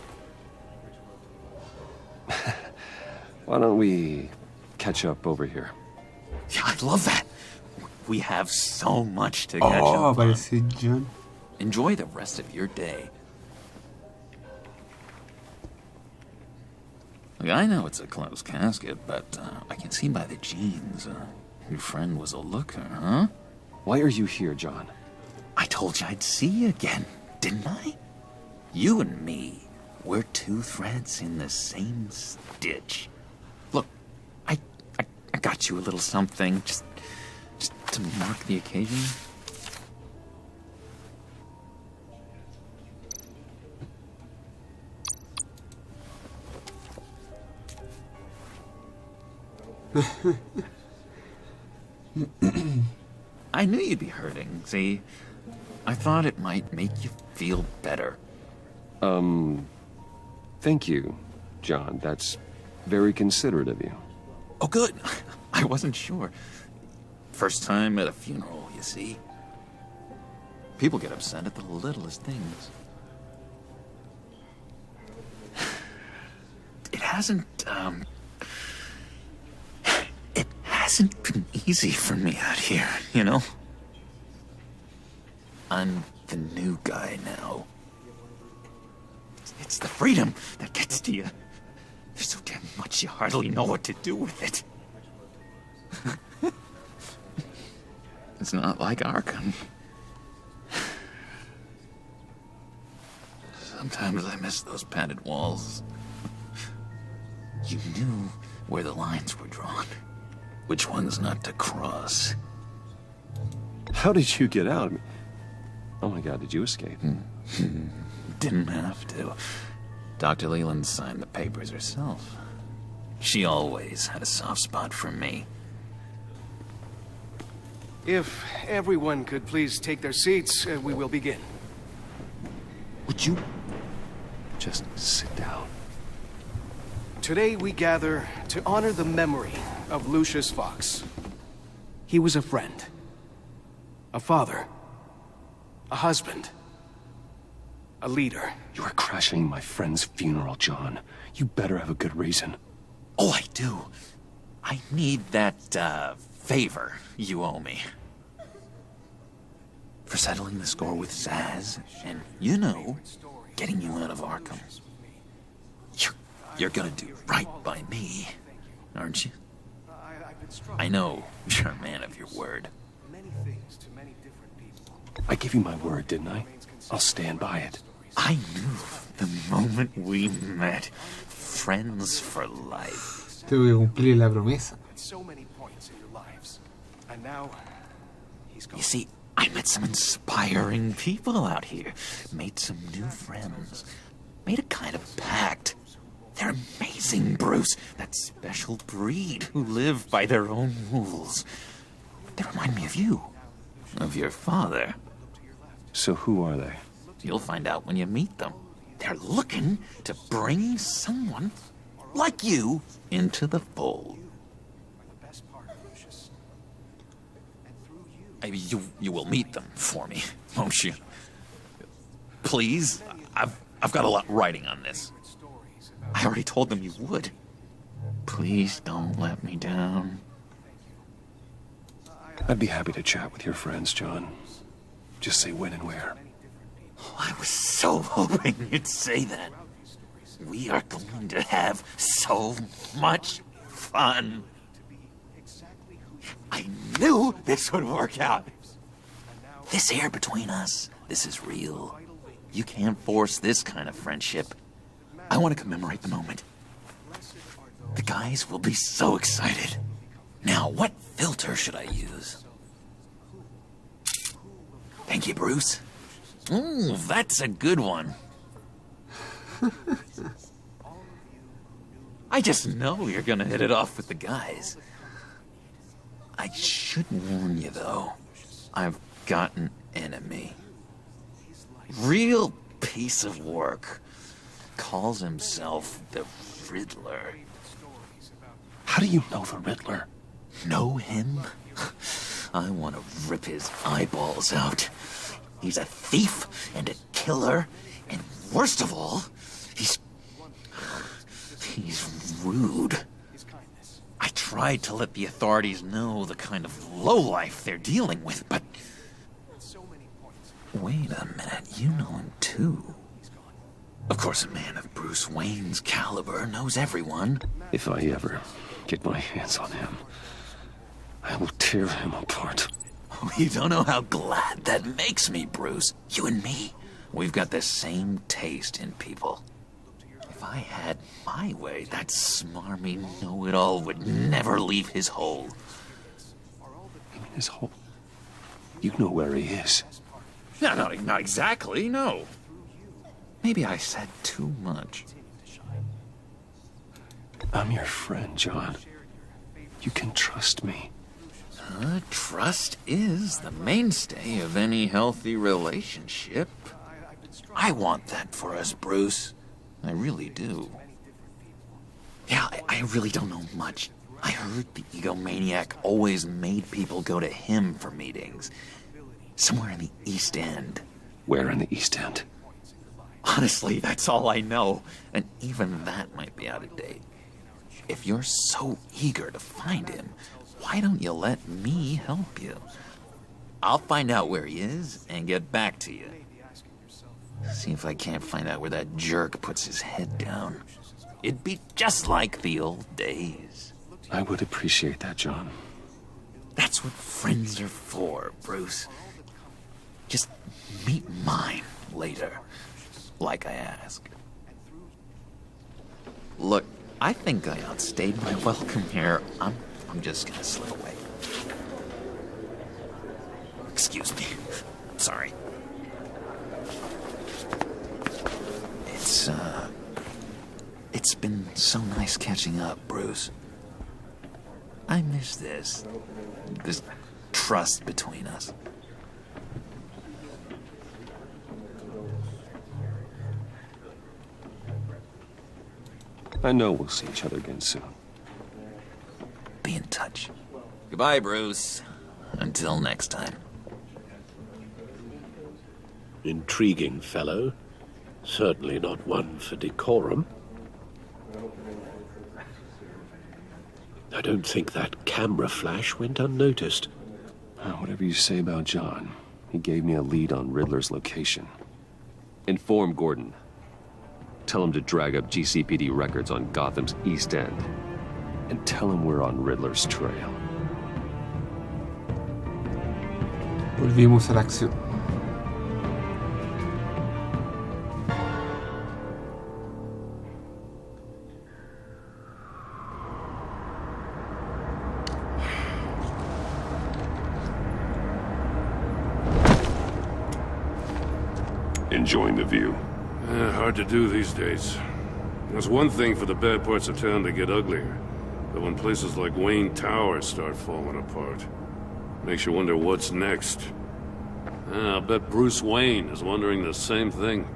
Why don't we catch up over here? Yeah, I'd love that. We have so much to catch up on. John. Enjoy the rest of your day. Look, I know it's a closed casket, but I can see by the jeans. Your friend was a looker, huh? Why are you here, John? I told you I'd see you again, didn't I? You and me, we're two threads in the same stitch. Look, I got you a little something, just to mark the occasion. I knew you'd be hurting, see? I thought it might make you feel better. Thank you, John. That's very considerate of you. Oh, good. I wasn't sure. First time at a funeral, you see? People get upset at the littlest things. It hasn't been easy for me out here, you know? I'm the new guy now. It's the freedom that gets to you. There's so damn much you hardly know what to do with it. It's not like Arkham. Sometimes I miss those padded walls. You knew where the lines were drawn. Which ones not to cross. How did you get out? Oh my God, did you escape? Didn't have to. Dr. Leland signed the papers herself. She always had a soft spot for me. If everyone could please take their seats, we will begin. Would you just sit down? Today we gather to honor the memory of Lucius Fox. He was a friend, a father, a husband, a leader. You are crashing my friend's funeral, John. You better have a good reason. Oh, I do. I need that, favor you owe me. For settling the score with Zaz, and, you know, getting you out of Arkham. You're gonna do right by me, aren't you? I know you're a man of your word. I gave you my word, didn't I? I'll stand by it. I knew the moment we met. Friends for life. Tengo que cumplir la promesa. So many points in your lives. And now he's gone. You see, I met some inspiring people out here. Made some new friends. Made a kind of pact. They're amazing, Bruce. That special breed who live by their own rules. They remind me of you. Of your father. So who are they? You'll find out when you meet them. They're looking to bring someone like you into the fold. Maybe you will meet them for me, won't you? Please? I've got a lot writing on this. I already told them you would. Please don't let me down. I'd be happy to chat with your friends, John. Just say when and where. Oh, I was so hoping you'd say that. We are going to have so much fun. I knew this would work out. This air between us, this is real. You can't force this kind of friendship. I want to commemorate the moment. The guys will be so excited. Now, what filter should I use? Thank you, Bruce. Ooh, that's a good one. I just know you're gonna hit it off with the guys. I should warn you, though. I've got an enemy. Real piece of work. Calls himself the Riddler. How do you know the Riddler? Know him? I want to rip his eyeballs out. He's a thief and a killer, and worst of all, he's rude. I tried to let the authorities know the kind of lowlife they're dealing with, but... Wait a minute, you know him too. Of course, a man of Bruce Wayne's caliber knows everyone. If I ever get my hands on him, I will tear him apart. Oh, you don't know how glad that makes me, Bruce. You and me, We've got the same taste in people. If I had my way, that smarmy know-it-all would never leave his hole. You mean his hole? You know where he is. No, not exactly, no. Maybe I said too much. I'm your friend, John. You can trust me. Trust is the mainstay of any healthy relationship. I want that for us, Bruce. I really do. Yeah, I really don't know much. I heard the egomaniac always made people go to him for meetings. Somewhere in the East End. Where in the East End? Honestly, that's all I know. And even that might be out of date. If you're so eager to find him, why don't you let me help you? I'll find out where he is and get back to you. See if I can't find out where that jerk puts his head down. It'd be just like the old days. I would appreciate that, John. That's what friends are for, Bruce. Just meet mine later, like I asked. Look, I think I outstayed my welcome here. I'm just gonna slip away. Excuse me. Sorry. It's been so nice catching up, Bruce. I miss this trust between us. I know we'll see each other again soon. Be in touch. Goodbye, Bruce. Until next time. Intriguing fellow. Certainly not one for decorum. I don't think that camera flash went unnoticed. Whatever you say about John, he gave me a lead on Riddler's location. Inform Gordon. Tell him to drag up GCPD records on Gotham's East End. And tell him we're on Riddler's trail. Volvimos a la acción. Enjoying the view. Hard to do these days. It's one thing for the bad parts of town to get uglier, but when places like Wayne Tower start falling apart, makes you wonder what's next. I'll bet Bruce Wayne is wondering the same thing.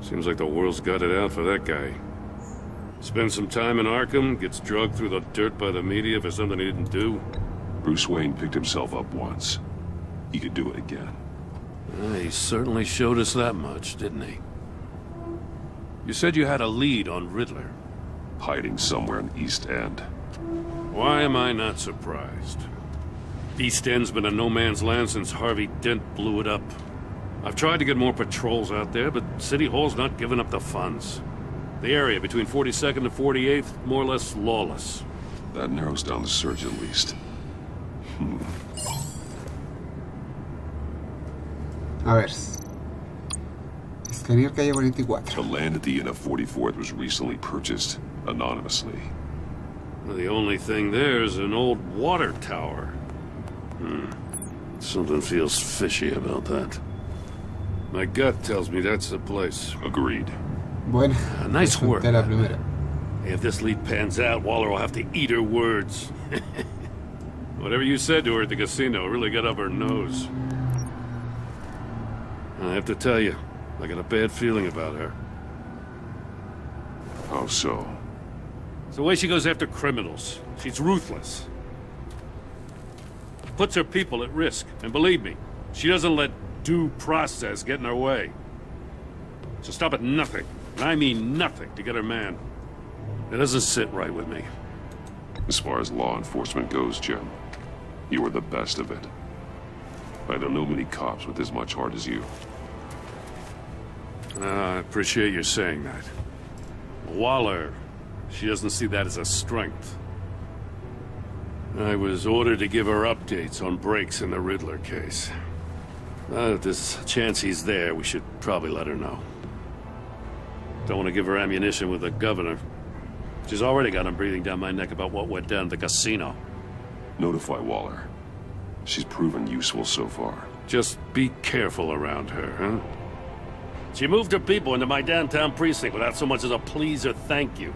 Seems like the world's got it out for that guy. Spends some time in Arkham, gets drugged through the dirt by the media for something he didn't do. Bruce Wayne picked himself up once. He could do it again. He certainly showed us that much, didn't he? You said you had a lead on Riddler. Hiding somewhere in East End. Why am I not surprised? East End's been a no-man's land since Harvey Dent blew it up. I've tried to get more patrols out there, but City Hall's not giving up the funds. The area between 42nd and 48th, more or less lawless. That narrows down the search at least. A ver. Escanear calle 44. The land at the end of 44th was recently purchased anonymously. Well, the only thing there is an old water tower. Something feels fishy about that. My gut tells me that's the place. Agreed. Bueno, nice work. La primera. If this lead pans out, Waller will have to eat her words. Whatever you said to her at the casino really got up her nose. I have to tell you, I got a bad feeling about her. How so? It's the way she goes after criminals. She's ruthless. Puts her people at risk. And believe me, she doesn't let due process get in her way. So stop at nothing, and I mean nothing, to get her man. It doesn't sit right with me. As far as law enforcement goes, Jim, you are the best of it. I don't know many cops with as much heart as you. I appreciate you saying that. Waller, she doesn't see that as a strength. I was ordered to give her updates on breaks in the Riddler case. If there's a chance he's there, we should probably let her know. Don't want to give her ammunition with the governor. She's already got him breathing down my neck about what went down at the casino. Notify Waller. She's proven useful so far. Just be careful around her, huh? She moved her people into my downtown precinct without so much as a please or thank you.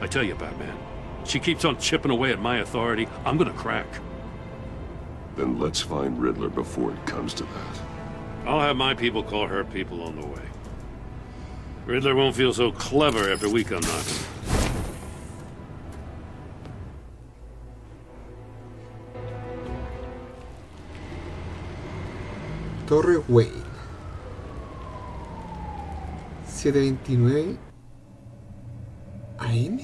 I tell you, Batman, she keeps on chipping away at my authority, I'm gonna crack. Then let's find Riddler before it comes to that. I'll have my people call her people on the way. Riddler won't feel so clever after we come knocking. Torre Wayne. 7:29 AM.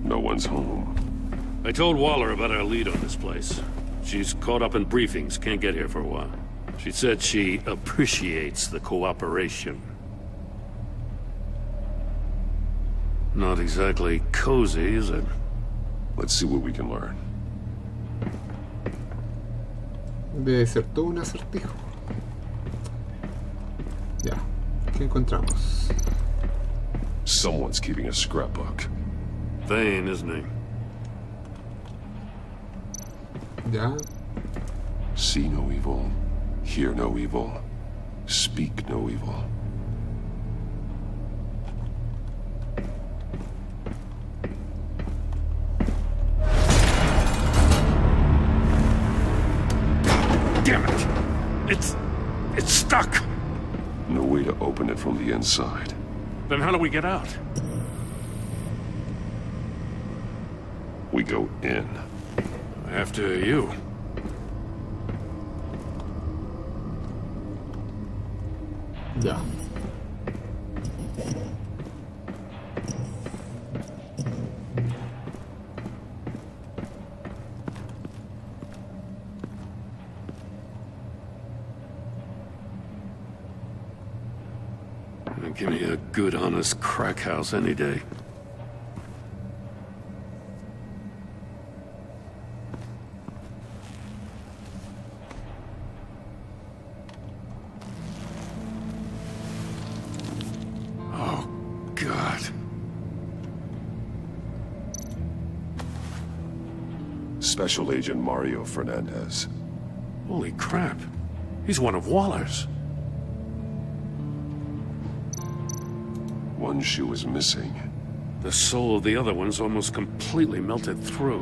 No one's home. I told Waller about our lead on this place. She's caught up in briefings, can't get here for a while. She said she appreciates the cooperation. Not exactly cozy, is it? Let's see what we can learn. Debe ser todo un acertijo. Ya, ¿qué encontramos? Someone's keeping a scrapbook. Vain, isn't he? Ya. See no evil, hear no evil, speak no evil. Damn it! It's stuck! No way to open it from the inside. Then how do we get out? We go in. After you. Ya. Give me a good, honest crack house any day. Oh, God. Special Agent Mario Fernandez. Holy crap. He's one of Waller's. One shoe is missing. The soul of the other one's almost completely melted through.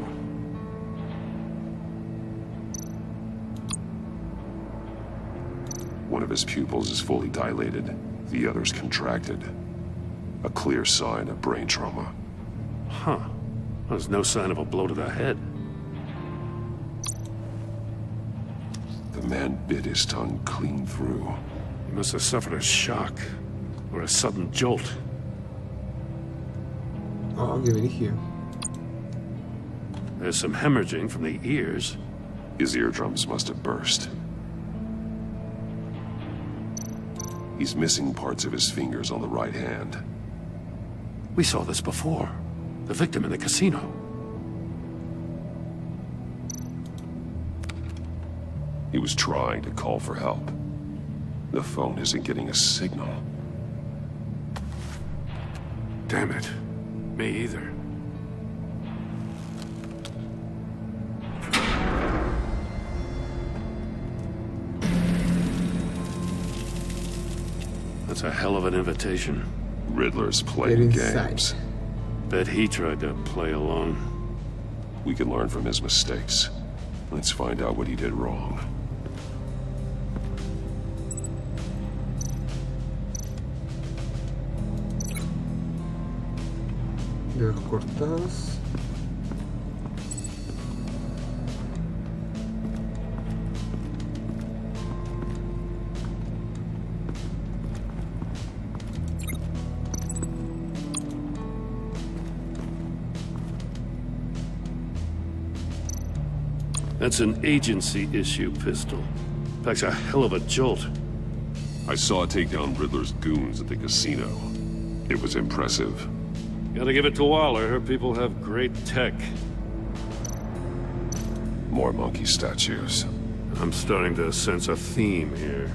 One of his pupils is fully dilated. The other's contracted. A clear sign of brain trauma. Huh. There's no sign of a blow to the head. The man bit his tongue clean through. He must have suffered a shock. Or a sudden jolt. Oh, qué brígido. There's some hemorrhaging from the ears. His eardrums must have burst. He's missing parts of his fingers on the right hand. We saw this before. The victim in the casino. He was trying to call for help. The phone isn't getting a signal. Damn it. Me either. That's a hell of an invitation. Riddler's playing games. Bet he tried to play along. We can learn from his mistakes. Let's find out what he did wrong. Dedos cortados. That's an agency-issue pistol. Packs a hell of a jolt. I saw it take down Riddler's goons at the casino. It was impressive. Gotta give it to Waller. Her people have great tech. More monkey statues. I'm starting to sense a theme here.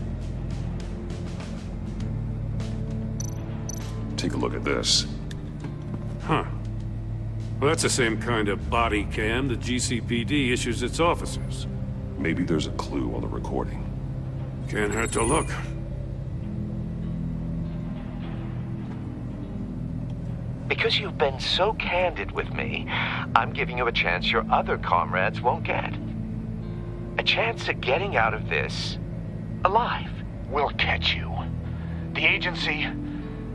Take a look at this. Huh. Well, that's the same kind of body cam the GCPD issues its officers. Maybe there's a clue on the recording. Can't hurt to look. Because you've been so candid with me, I'm giving you a chance your other comrades won't get. A chance at getting out of this alive. We'll catch you. The agency,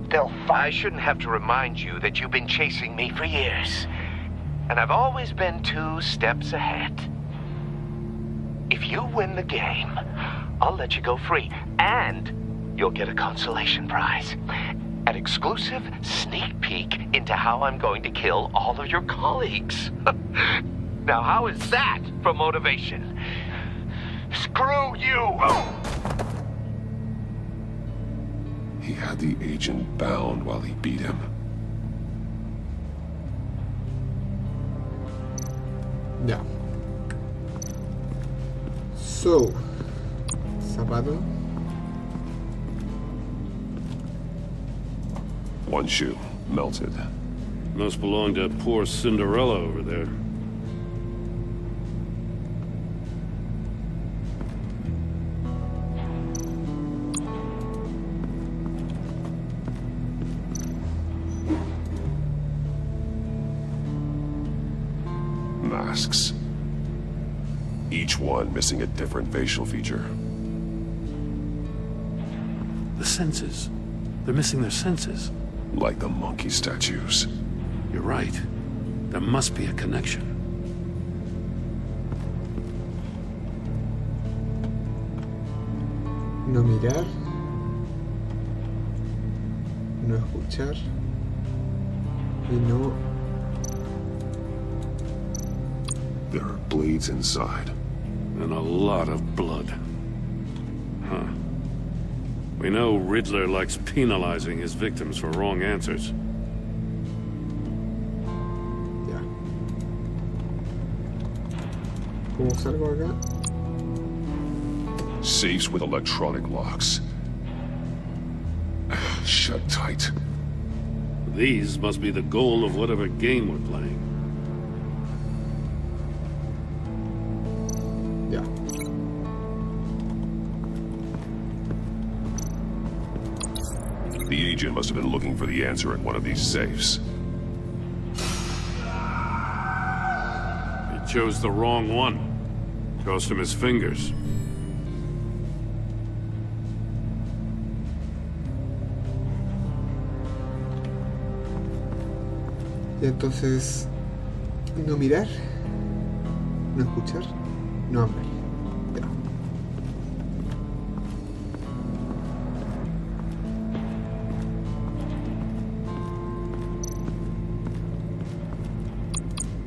they'll I shouldn't have to remind you that you've been chasing me for years. And I've always been 2 steps ahead. If you win the game, I'll let you go free. And you'll get a consolation prize. An exclusive sneak peek into how I'm going to kill all of your colleagues. Now, how is that for motivation? Screw you! He had the agent bound while he beat him. Ya. So, zapato. One shoe, melted. Must belong to poor Cinderella over there. Masks. Each one missing a different facial feature. The senses. They're missing their senses. Like the monkey statues. You're right. There must be a connection. No mirar. No escuchar. Y no... There are blades inside. And a lot of blood. Huh. We know Riddler likes penalizing his victims for wrong answers. Ya. ¿Cómo salgo acá? Safes with electronic locks. Shut tight. These must be the goal of whatever game we're playing. Ya. The agent must have been looking for the answer in one of these safes. He chose the wrong one. Cost him his fingers. Y entonces... No mirar. No escuchar. No hablar. Ya.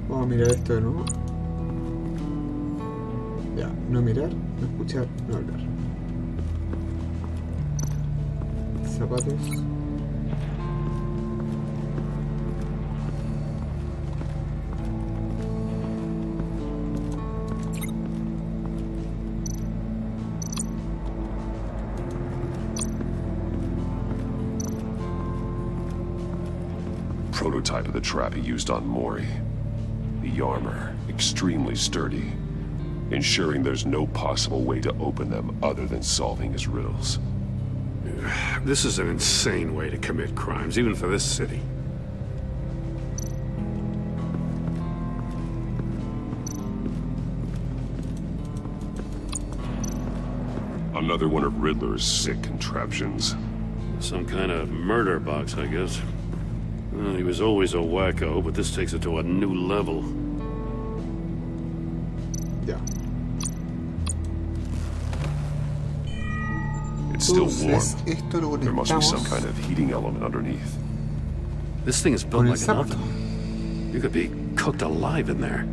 Vamos a mirar esto de nuevo. Ya, no mirar, no escuchar, no hablar. Zapatos. Prototype of the trap he used on Mori. The armor, extremely sturdy, ensuring there's no possible way to open them other than solving his riddles. This is an insane way to commit crimes, even for this city. Another one of Riddler's sick contraptions. Some kind of murder box, I guess. Well, he was always a wacko, but this takes it to a new level. Yeah. It's still warm. Esto lo There must be some conectamos kind of heating element underneath. This thing is built con el like an zapato. oven. You could be cooked alive in there.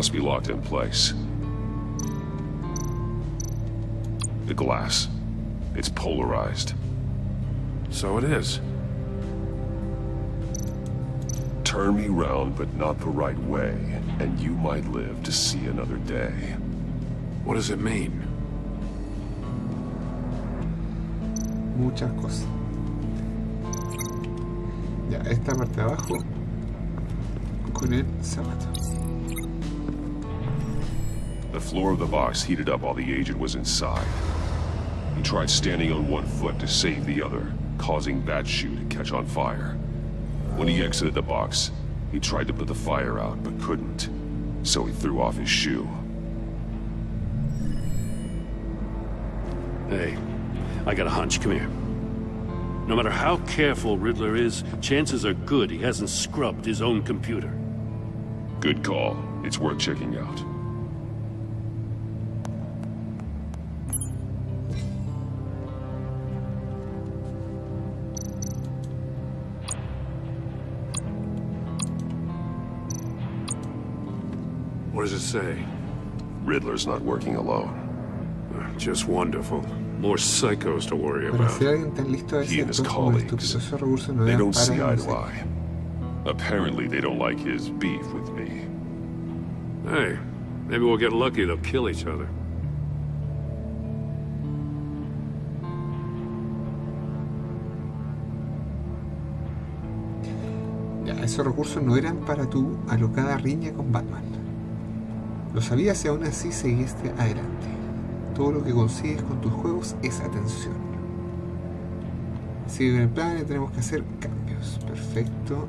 must be locked in place. The glass. It's polarized. So it is. Turn me round, but not the right way, and you might live to see another day. What does it mean? Muchas cosas. Ya, esta parte de abajo con el zapato. The floor of the box heated up while the agent was inside. He tried standing on one foot to save the other, causing that shoe to catch on fire. When he exited the box, he tried to put the fire out, but couldn't, so he threw off his shoe. Hey, I got a hunch. Come here. No matter how careful Riddler is, chances are good he hasn't scrubbed his own computer. Good call. It's worth checking out. What does it say? Riddler's not working alone. Just wonderful. More psychos to worry Para about. ser alguien tan listo a He and his cierto como colleagues, estúpido, esos recursos no they eran don't see para eye to nosotros. eye. Apparently, they don't like his beef with me. Hey, maybe we'll get lucky. They'll kill each other. Ya, esos recursos no eran para tu alocada riña con Batman. Lo sabías y aún así seguiste adelante. Todo lo que consigues con tus juegos es atención. Sigue con el plan y tenemos que hacer cambios. Perfecto.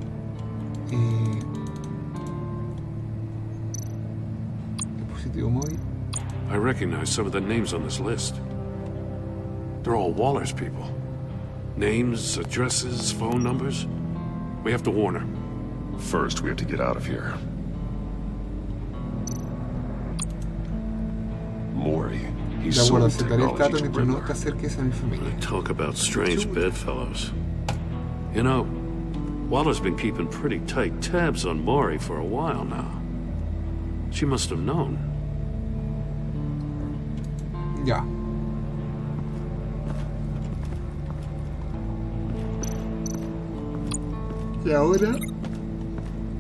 Dispositivo móvil. I recognize some of the names on this list. They're all Waller's people. Names, addresses, phone numbers. We have to warn her. First, we have to get out of here. Maury, he's De acuerdo, sold aceptaré el trato technology to mientras no Riddler. te acerques a mi familia. Talk about strange bedfellows. You know, Waller's been keeping pretty tight tabs on Maury for a while now. She must have known. Ya. Y ahora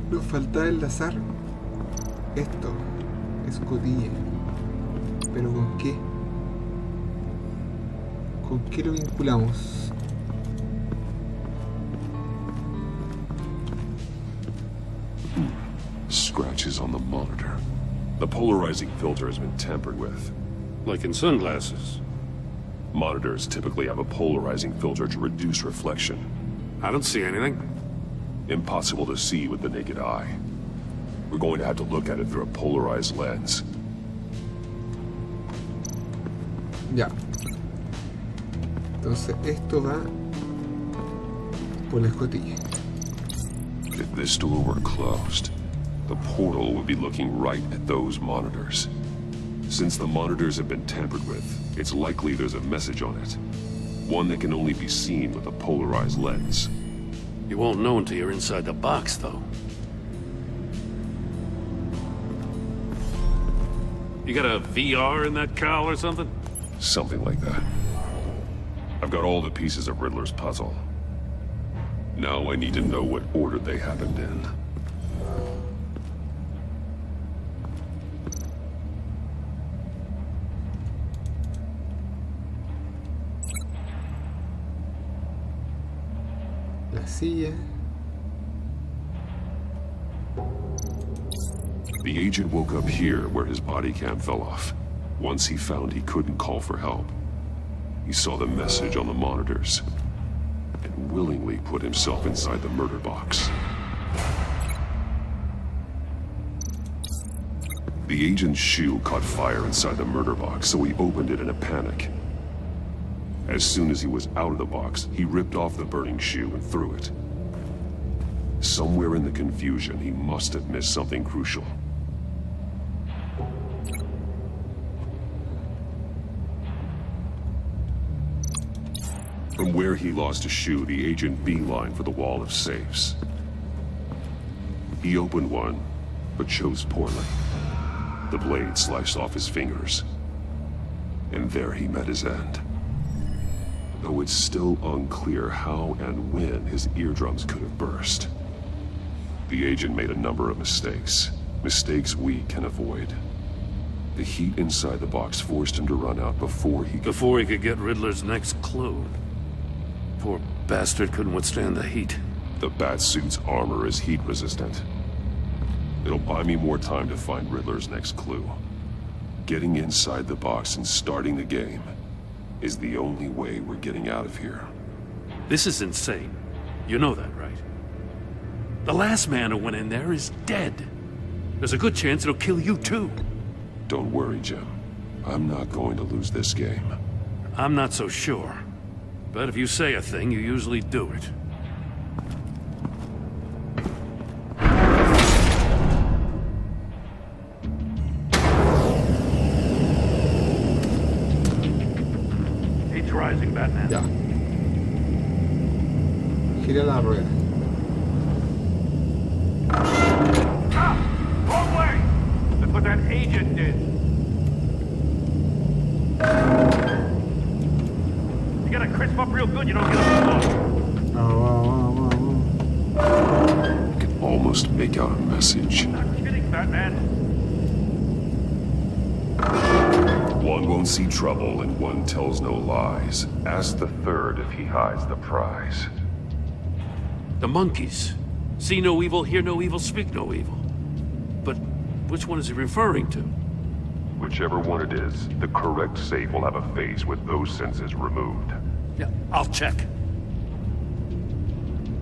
nos falta enlazar esto. Escotilla. ¿Pero con qué? ¿Con qué lo vinculamos? Scratches on the monitor. The polarizing filter has been tampered with. Like in sunglasses. Monitors typically have a polarizing filter to reduce reflection. I don't see anything. Impossible to see with the naked eye. We're going to have to look at it through a polarized lens. Ya. Entonces esto va por la escotilla. If this door were closed, the portal would be looking right at those monitors. Since the monitors have been tampered with, it's likely there's a message on it. One that can only be seen with a polarized lens. You won't know until you're inside the box, though. You got a VR in that cowl or something? Something like that. I've got all the pieces of Riddler's puzzle. Now I need to know what order they happened in. La silla. The agent woke up here where his body cam fell off. Once he found he couldn't call for help, he saw the message on the monitors and willingly put himself inside the murder box. The agent's shoe caught fire inside the murder box, so he opened it in a panic. As soon as he was out of the box, he ripped off the burning shoe and threw it. Somewhere in the confusion, he must have missed something crucial. From where he lost a shoe, the agent beelined for the wall of safes. He opened one, but chose poorly. The blade sliced off his fingers. And there he met his end. Though it's still unclear how and when his eardrums could have burst. The agent made a number of mistakes. Mistakes we can avoid. The heat inside the box forced him to run out before he could get Riddler's next clue. Poor bastard couldn't withstand the heat. The Batsuit's armor is heat resistant. It'll buy me more time to find Riddler's next clue. Getting inside the box and starting the game is the only way we're getting out of here. This is insane. You know that, right? The last man who went in there is dead. There's a good chance it'll kill you too. Don't worry, Jim. I'm not going to lose this game. I'm not so sure. But if you say a thing, you usually do it. Heat's rising, Batman. Ya. Gira la rueda. Wrong way! That's what that agent did. You gotta crisp up real good, you don't get a I can almost make out a message. Not kidding, Batman. One won't see trouble and one tells no lies. Ask the third if he hides the prize. The monkeys. See no evil, hear no evil, speak no evil. But which one is he referring to? Whichever one it is, the correct safe will have a phase with those senses removed. Yeah, I'll check.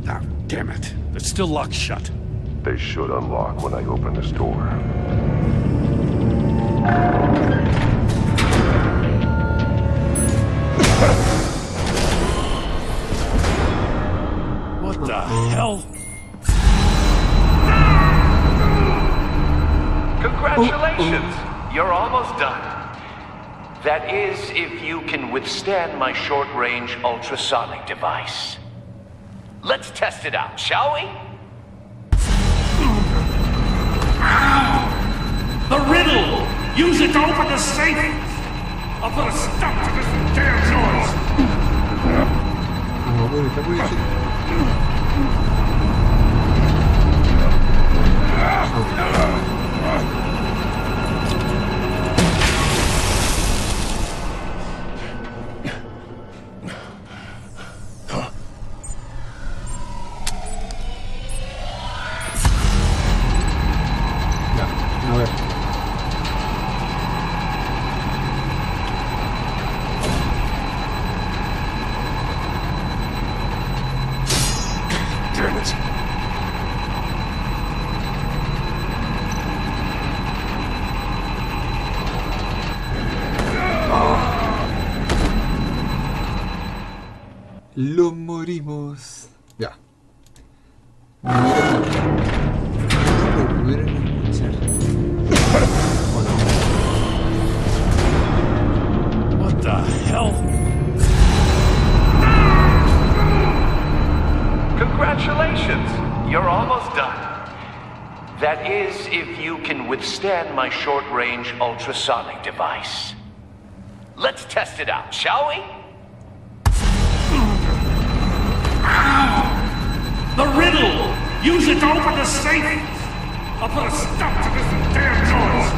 Ah, damn it. They're still locked shut. They should unlock when I open this door. What the hell? Congratulations! You're almost done. That is, if you can withstand my short-range ultrasonic device. Let's test it out, shall we? The riddle! Use it to open the safe! I'll put a stop to this damn noise! Damn it. Lo morimos. Ya. No pudieron escuchar. What the hell? Congratulations! You're almost done. That is, if you can withstand my short-range ultrasonic device. Let's test it out, shall we? The riddle! Use it to open the safe! I'll put a stop to this damn noise!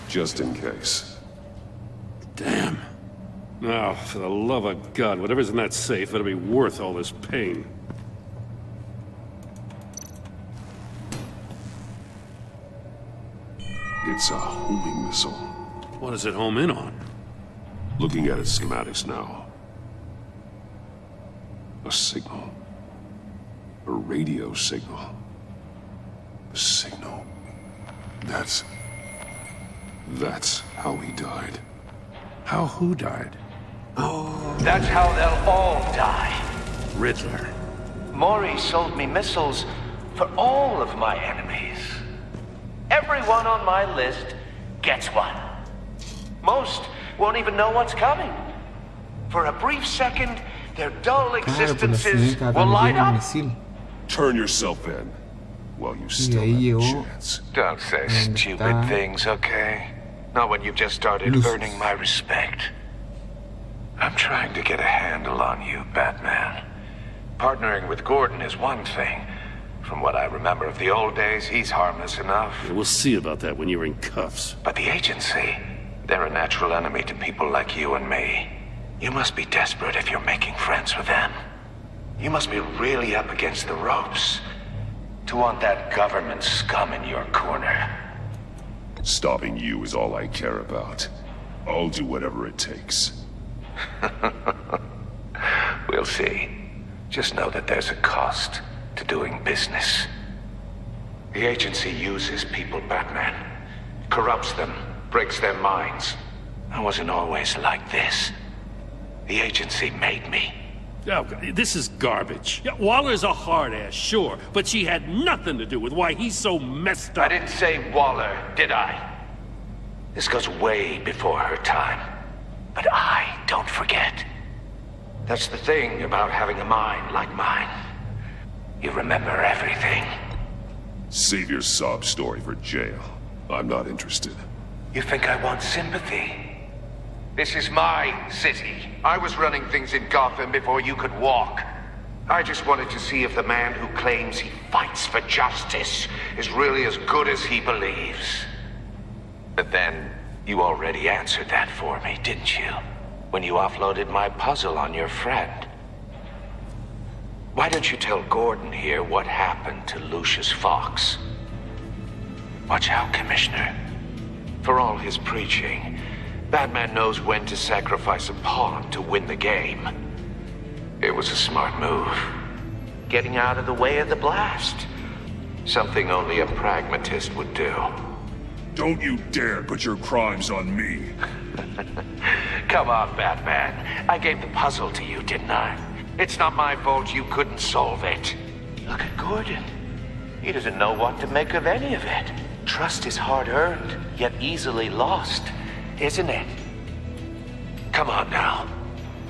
Just in case. Damn. Now, for the love of God, whatever's in that safe better be worth all this pain. It's a homing missile. What does it home in on? Looking at its schematics now. A signal. A radio signal. A signal. That's how he died. How who died? That's how they'll all die. Riddler. Maury sold me missiles for all of my enemies. Everyone on my list gets one. Most won't even know what's coming. For a brief second, their dull existences will light up. Turn yourself in while you still have a chance. Don't say stupid things, okay? Not when you've just started earning my respect. I'm trying to get a handle on you, Batman. Partnering with Gordon is one thing. From what I remember of the old days, he's harmless enough. Yeah, we'll see about that when you're in cuffs. But the agency, they're a natural enemy to people like you and me. You must be desperate if you're making friends with them. You must be really up against the ropes to want that government scum in your corner. Stopping you is all I care about. I'll do whatever it takes. We'll see. Just know that there's a cost to doing business. The agency uses people, Batman. Corrupts them, breaks their minds. I wasn't always like this. The agency made me. Oh, this is garbage. Yeah, Waller's a hard ass, sure, but she had nothing to do with why he's so messed up. I didn't say Waller, did I? This goes way before her time. But I don't forget. That's the thing about having a mind like mine. You remember everything. Save your sob story for jail. I'm not interested. You think I want sympathy? This is my city. I was running things in Gotham before you could walk. I just wanted to see if the man who claims he fights for justice is really as good as he believes. But then, you already answered that for me, didn't you? When you offloaded my puzzle on your friend. Why don't you tell Gordon here what happened to Lucius Fox? Watch out, Commissioner. For all his preaching, Batman knows when to sacrifice a pawn to win the game. It was a smart move. Getting out of the way of the blast. Something only a pragmatist would do. Don't you dare put your crimes on me. Come on, Batman. I gave the puzzle to you, didn't I? It's not my fault you couldn't solve it. Look at Gordon. He doesn't know what to make of any of it. Trust is hard-earned, yet easily lost, isn't it? Come on now.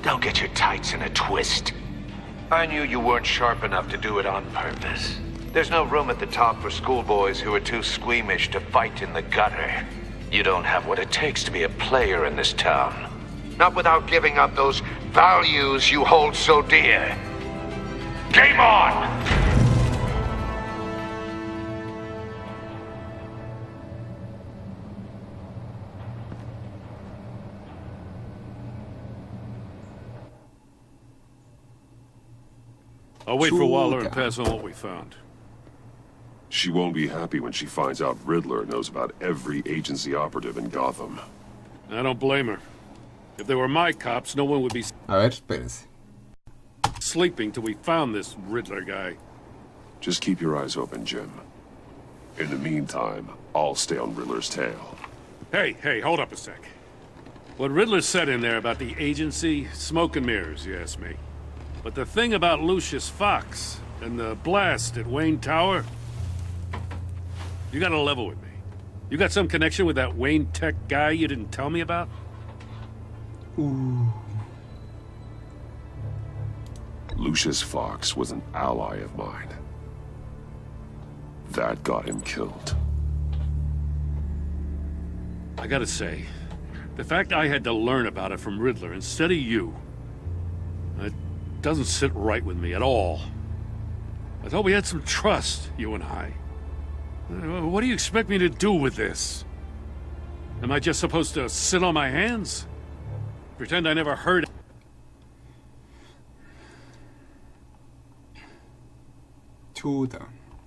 Don't get your tights in a twist. I knew you weren't sharp enough to do it on purpose. There's no room at the top for schoolboys who are too squeamish to fight in the gutter. You don't have what it takes to be a player in this town. Not without giving up those values you hold so dear. Game on! I'll wait for Waller and pass on what we found. She won't be happy when she finds out Riddler knows about every agency operative in Gotham. I don't blame her. If they were my cops, no one would be sleeping till we found this Riddler guy. Just keep your eyes open, Jim. In the meantime, I'll stay on Riddler's tail. Hey, hold up a sec. What Riddler said in there about the agency, smoke and mirrors, you ask me. But the thing about Lucius Fox and the blast at Wayne Tower, you gotta level with me. You got some connection with that Wayne Tech guy you didn't tell me about? Ooh. Lucius Fox was an ally of mine. That got him killed. I gotta say, the fact I had to learn about it from Riddler instead of you, it doesn't sit right with me at all. I thought we had some trust, you and I. What do you expect me to do with this? Am I just supposed to sit on my hands? Pretend I never heard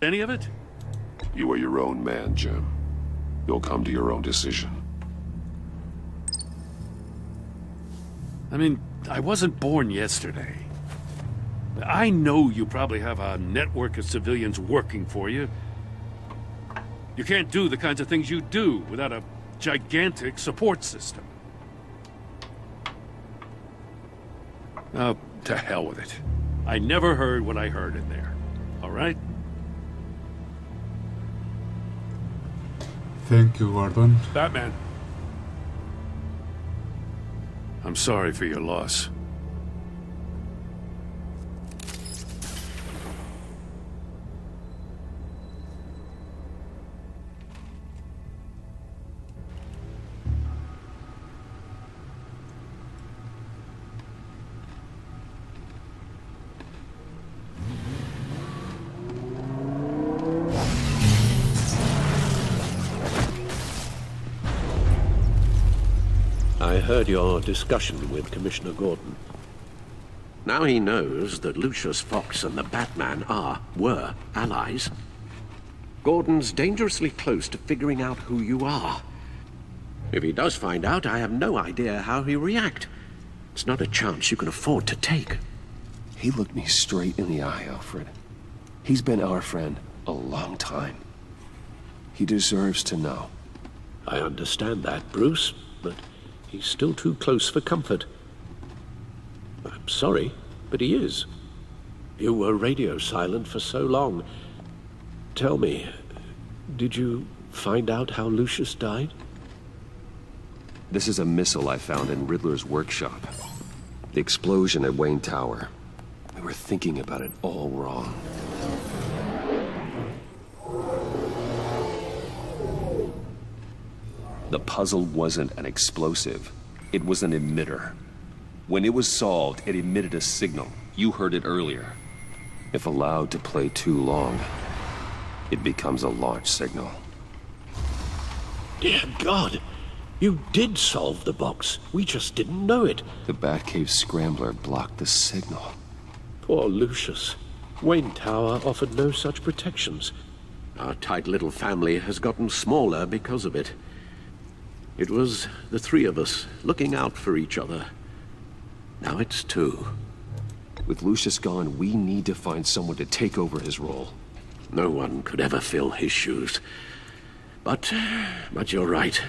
any of it? You are your own man, Jim. You'll come to your own decision. I mean, I wasn't born yesterday. I know you probably have a network of civilians working for you. You can't do the kinds of things you do without a gigantic support system. Oh, to hell with it. I never heard what I heard in there. All right? Thank you, Gordon. Batman. I'm sorry for your loss. I heard your discussion with Commissioner Gordon. Now he knows that Lucius Fox and the Batman were allies. Gordon's dangerously close to figuring out who you are. If he does find out, I have no idea how he'll react. It's not a chance you can afford to take. He looked me straight in the eye, Alfred. He's been our friend a long time. He deserves to know. I understand that, Bruce, but he's still too close for comfort. I'm sorry, but he is. You were radio silent for so long. Tell me, did you find out how Lucius died? This is a missile I found in Riddler's workshop. The explosion at Wayne Tower. We were thinking about it all wrong. The puzzle wasn't an explosive. It was an emitter. When it was solved, it emitted a signal. You heard it earlier. If allowed to play too long, it becomes a launch signal. Dear God! You did solve the box. We just didn't know it. The Batcave scrambler blocked the signal. Poor Lucius. Wayne Tower offered no such protections. Our tight little family has gotten smaller because of it. It was the three of us looking out for each other. Now it's two. With Lucius gone, we need to find someone to take over his role. No one could ever fill his shoes. But you're right.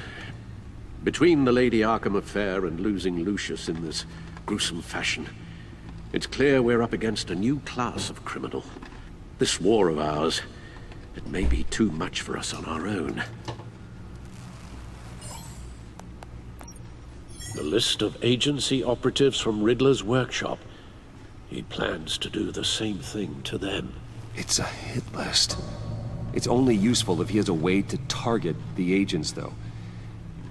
Between the Lady Arkham affair and losing Lucius in this gruesome fashion, it's clear we're up against a new class of criminal. This war of ours, it may be too much for us on our own. The list of agency operatives from Riddler's workshop. He plans to do the same thing to them. It's a hit list. It's only useful if he has a way to target the agents, though.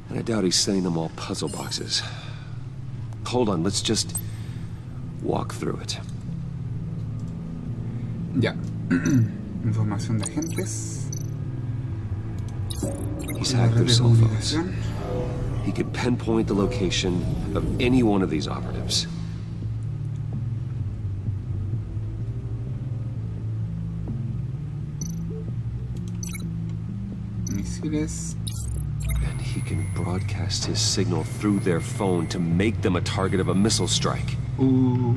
And I doubt he's sending them all puzzle boxes. Hold on, let's just walk through it. Ya. Información de agentes. He's hacked their cell phones. He could pinpoint the location of any one of these operatives. Misiles. And he can broadcast his signal through their phone to make them a target of a missile strike. Ooh.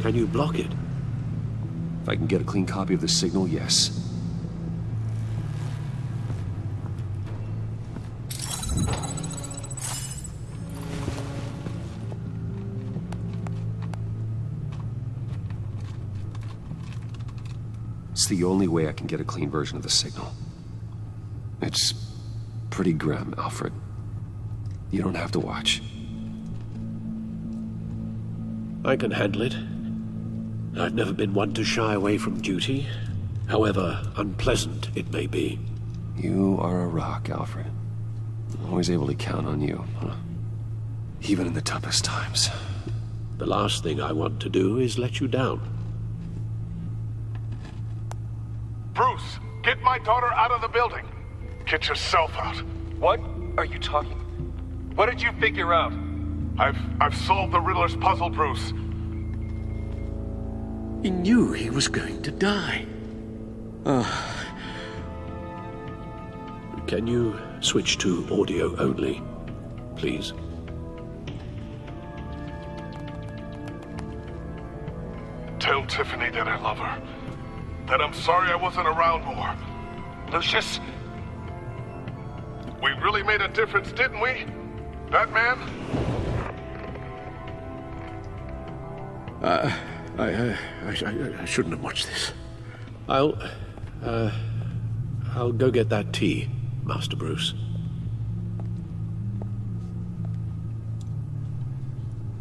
Can you block it? If I can get a clean copy of the signal, yes. It's the only way I can get a clean version of the signal. It's pretty grim, Alfred. You don't have to watch. I can handle it. I've never been one to shy away from duty, however unpleasant it may be. You are a rock, Alfred. I'm always able to count on you, huh? Even in the toughest times. The last thing I want to do is let you down. Bruce, get my daughter out of the building. Get yourself out. What are you talking? What did you figure out? I've solved the Riddler's puzzle, Bruce. He knew he was going to die. Can you switch to audio only, please? Tell Tiffany that I love her. That I'm sorry I wasn't around more. Lucius, we really made a difference, didn't we? Batman? I shouldn't have watched this. I'll go get that tea, Master Bruce.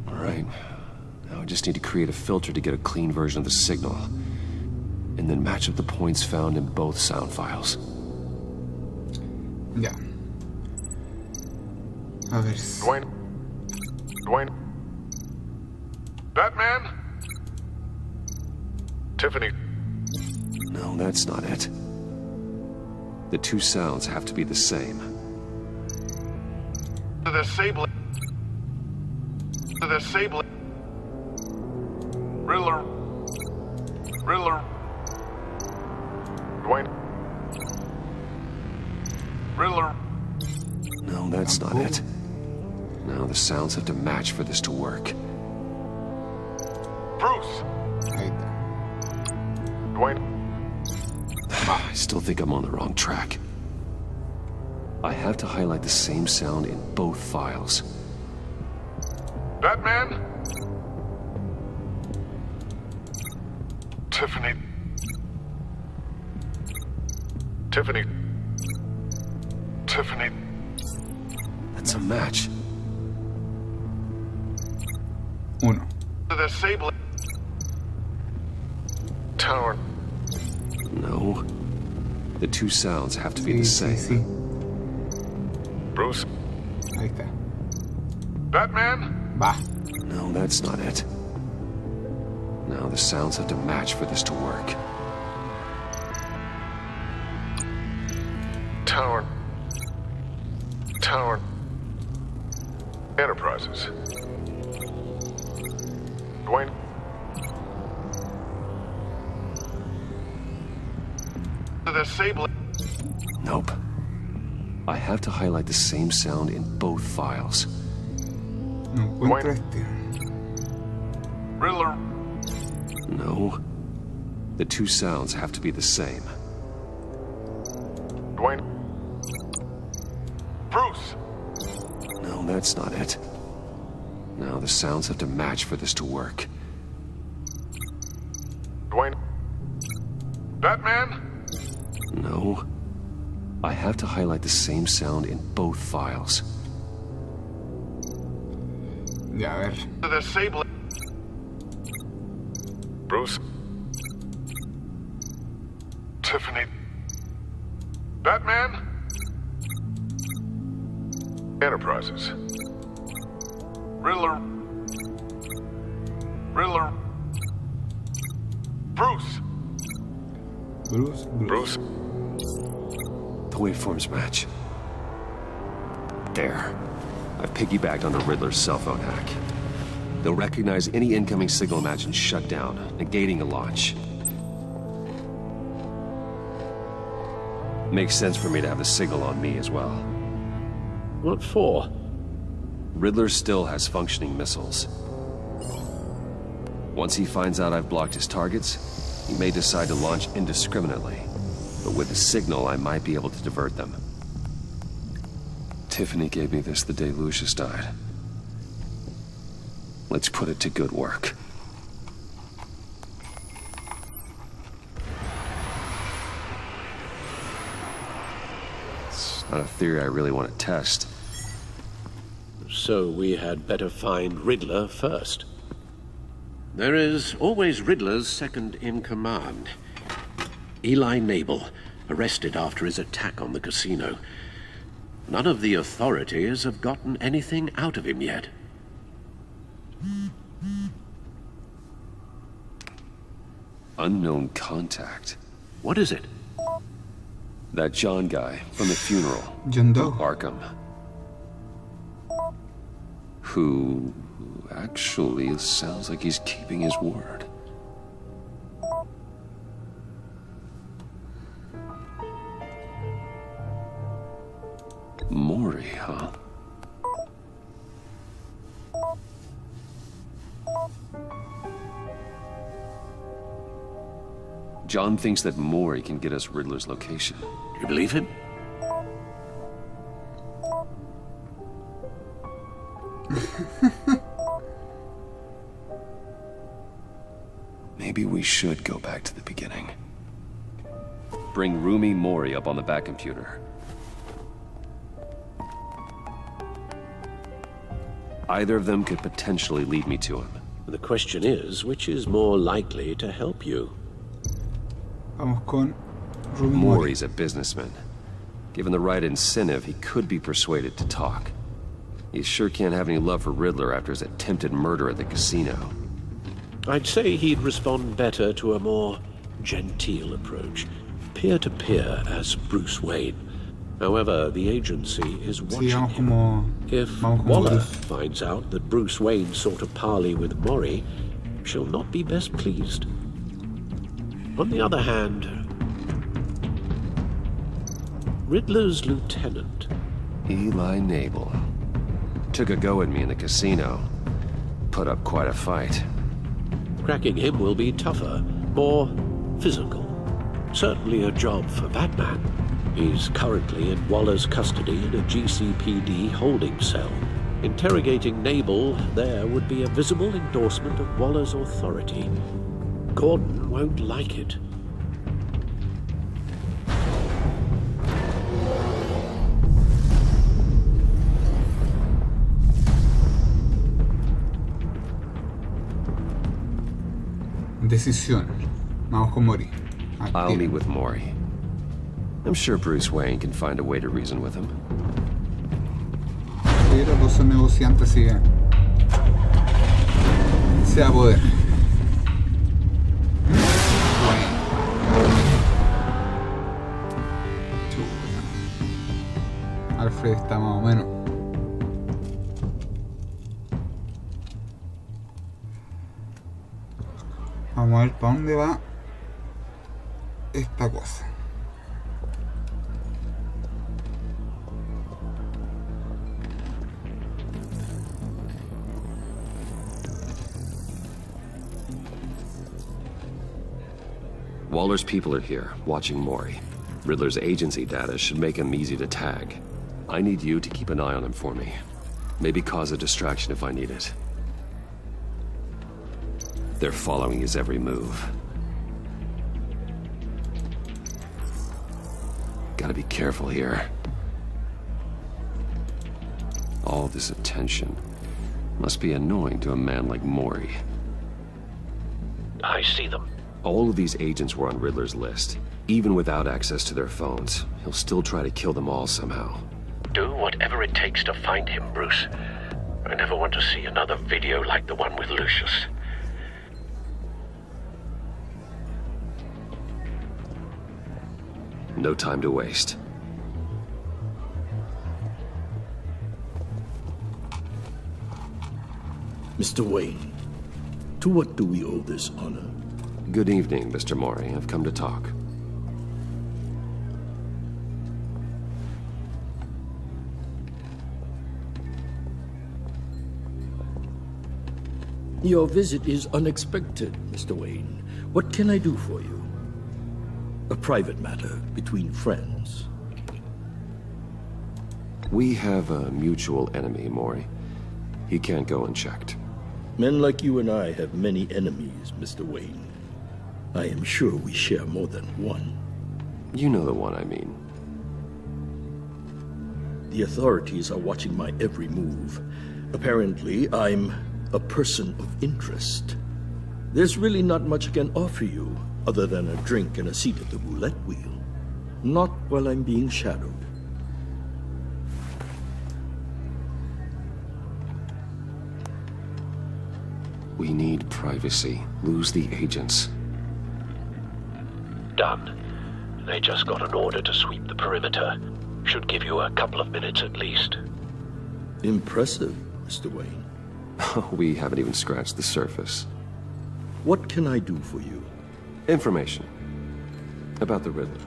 All right. Now I just need to create a filter to get a clean version of the signal. And then match up the points found in both sound files. Ya. A ver. Dwayne? Batman? Tiffany? No, that's not it. The two sounds have to be the same. The Sable. Riddler. Dwayne. Riddler. No, that's not it. Now the sounds have to match for this to work. Bruce. Dwayne. I still think I'm on the wrong track. I have to highlight the same sound in both files. Batman? Tiffany. That's a match. Uno. The Sable Tower. No. The two sounds have to be the same. Sí. Bruce. Ahí está. Batman? Va. No, that's not it. Now the sounds have to match for this to work. Tower. Enterprises. Dwayne. The Sable. Nope. I have to highlight the same sound in both files. No encuentro este. Riddler. No. The two sounds have to be the same. Dwayne. Bruce. No, that's not it. Now the sounds have to match for this to work. Dwayne. Batman? No. I have to highlight the same sound in both files. Ya, a ver. The Sable. Bruce. Tiffany. Batman? Enterprises. Riddler. Bruce. Bruce. The waveforms match. There. I've piggybacked on the Riddler's cell phone hack. They'll recognize any incoming signal match and shut down, negating a launch. Makes sense for me to have the signal on me as well. What for? Riddler still has functioning missiles. Once he finds out I've blocked his targets, he may decide to launch indiscriminately. But with the signal, I might be able to divert them. Tiffany gave me this the day Lucius died. Let's put it to good work. It's not a theory I really want to test. So we had better find Riddler first. There is always Riddler's second in command. Eli Nabel, arrested after his attack on the casino. None of the authorities have gotten anything out of him yet. Unknown contact. What is it? That John guy from the funeral. John Doe. Arkham. Who actually sounds like he's keeping his word. John thinks that Maury can get us Riddler's location. Do you believe him? Maybe we should go back to the beginning. Bring Rumi Mori up on the back computer. Either of them could potentially lead me to him. The question is, which is more likely to help you? Vamos con Rumi Mori. Mori's a businessman. Given the right incentive, he could be persuaded to talk. He sure can't have any love for Riddler after his attempted murder at the casino. I'd say he'd respond better to a more genteel approach. Peer-to-peer as Bruce Wayne. However, the agency is watching him. If Waller finds out that Bruce Wayne sought a parley with Mori, she'll not be best pleased. On the other hand, Riddler's lieutenant, Eli Nabel, took a go at me in the casino. Put up quite a fight. Cracking him will be tougher, more physical. Certainly a job for Batman. He's currently in Waller's custody in a GCPD holding cell. Interrogating Nabel there would be a visible endorsement of Waller's authority. Gordon won't like it. Decisión. Vamos con Mori. I'll meet with Mori. I'm sure Bruce Wayne can find a way to reason with him. Pero los negociantes siguen. Se va a poder. Alfred está más o menos. Vamos a ver para dónde va esta cosa. Waller's people are here, watching Mori. Riddler's agency data should make him easy to tag. I need you to keep an eye on him for me. Maybe cause a distraction if I need it. They're following his every move. Gotta be careful here. All this attention must be annoying to a man like Mori. I see them. All of these agents were on Riddler's list. Even without access to their phones, he'll still try to kill them all somehow. Do whatever it takes to find him, Bruce. I never want to see another video like the one with Lucius. No time to waste. Mr. Wayne, to what do we owe this honor? Good evening, Mr. Mori. I've come to talk. Your visit is unexpected, Mr. Wayne. What can I do for you? A private matter between friends. We have a mutual enemy, Mori. He can't go unchecked. Men like you and I have many enemies, Mr. Wayne. I am sure we share more than one. You know the one I mean. The authorities are watching my every move. Apparently, I'm a person of interest. There's really not much I can offer you other than a drink and a seat at the roulette wheel. Not while I'm being shadowed. We need privacy. Lose the agents. Done. They just got an order to sweep the perimeter. Should give you a couple of minutes at least. Impressive, Mr. Wayne. We haven't even scratched the surface. What can I do for you? Information. About the Riddler.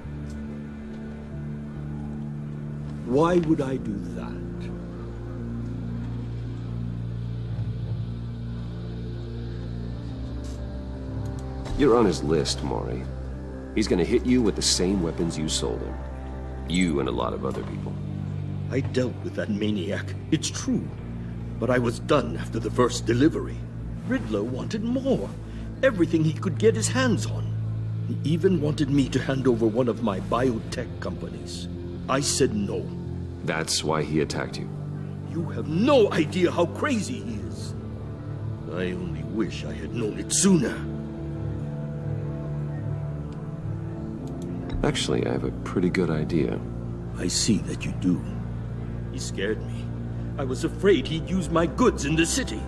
Why would I do that? You're on his list, Mori. He's gonna hit you with the same weapons you sold him. You and a lot of other people. I dealt with that maniac, it's true. But I was done after the first delivery. Riddler wanted more. Everything he could get his hands on. He even wanted me to hand over one of my biotech companies. I said no. That's why he attacked you. You have no idea how crazy he is. I only wish I had known it sooner. Actually, I have a pretty good idea. I see that you do. He scared me. I was afraid he'd use my goods in the city.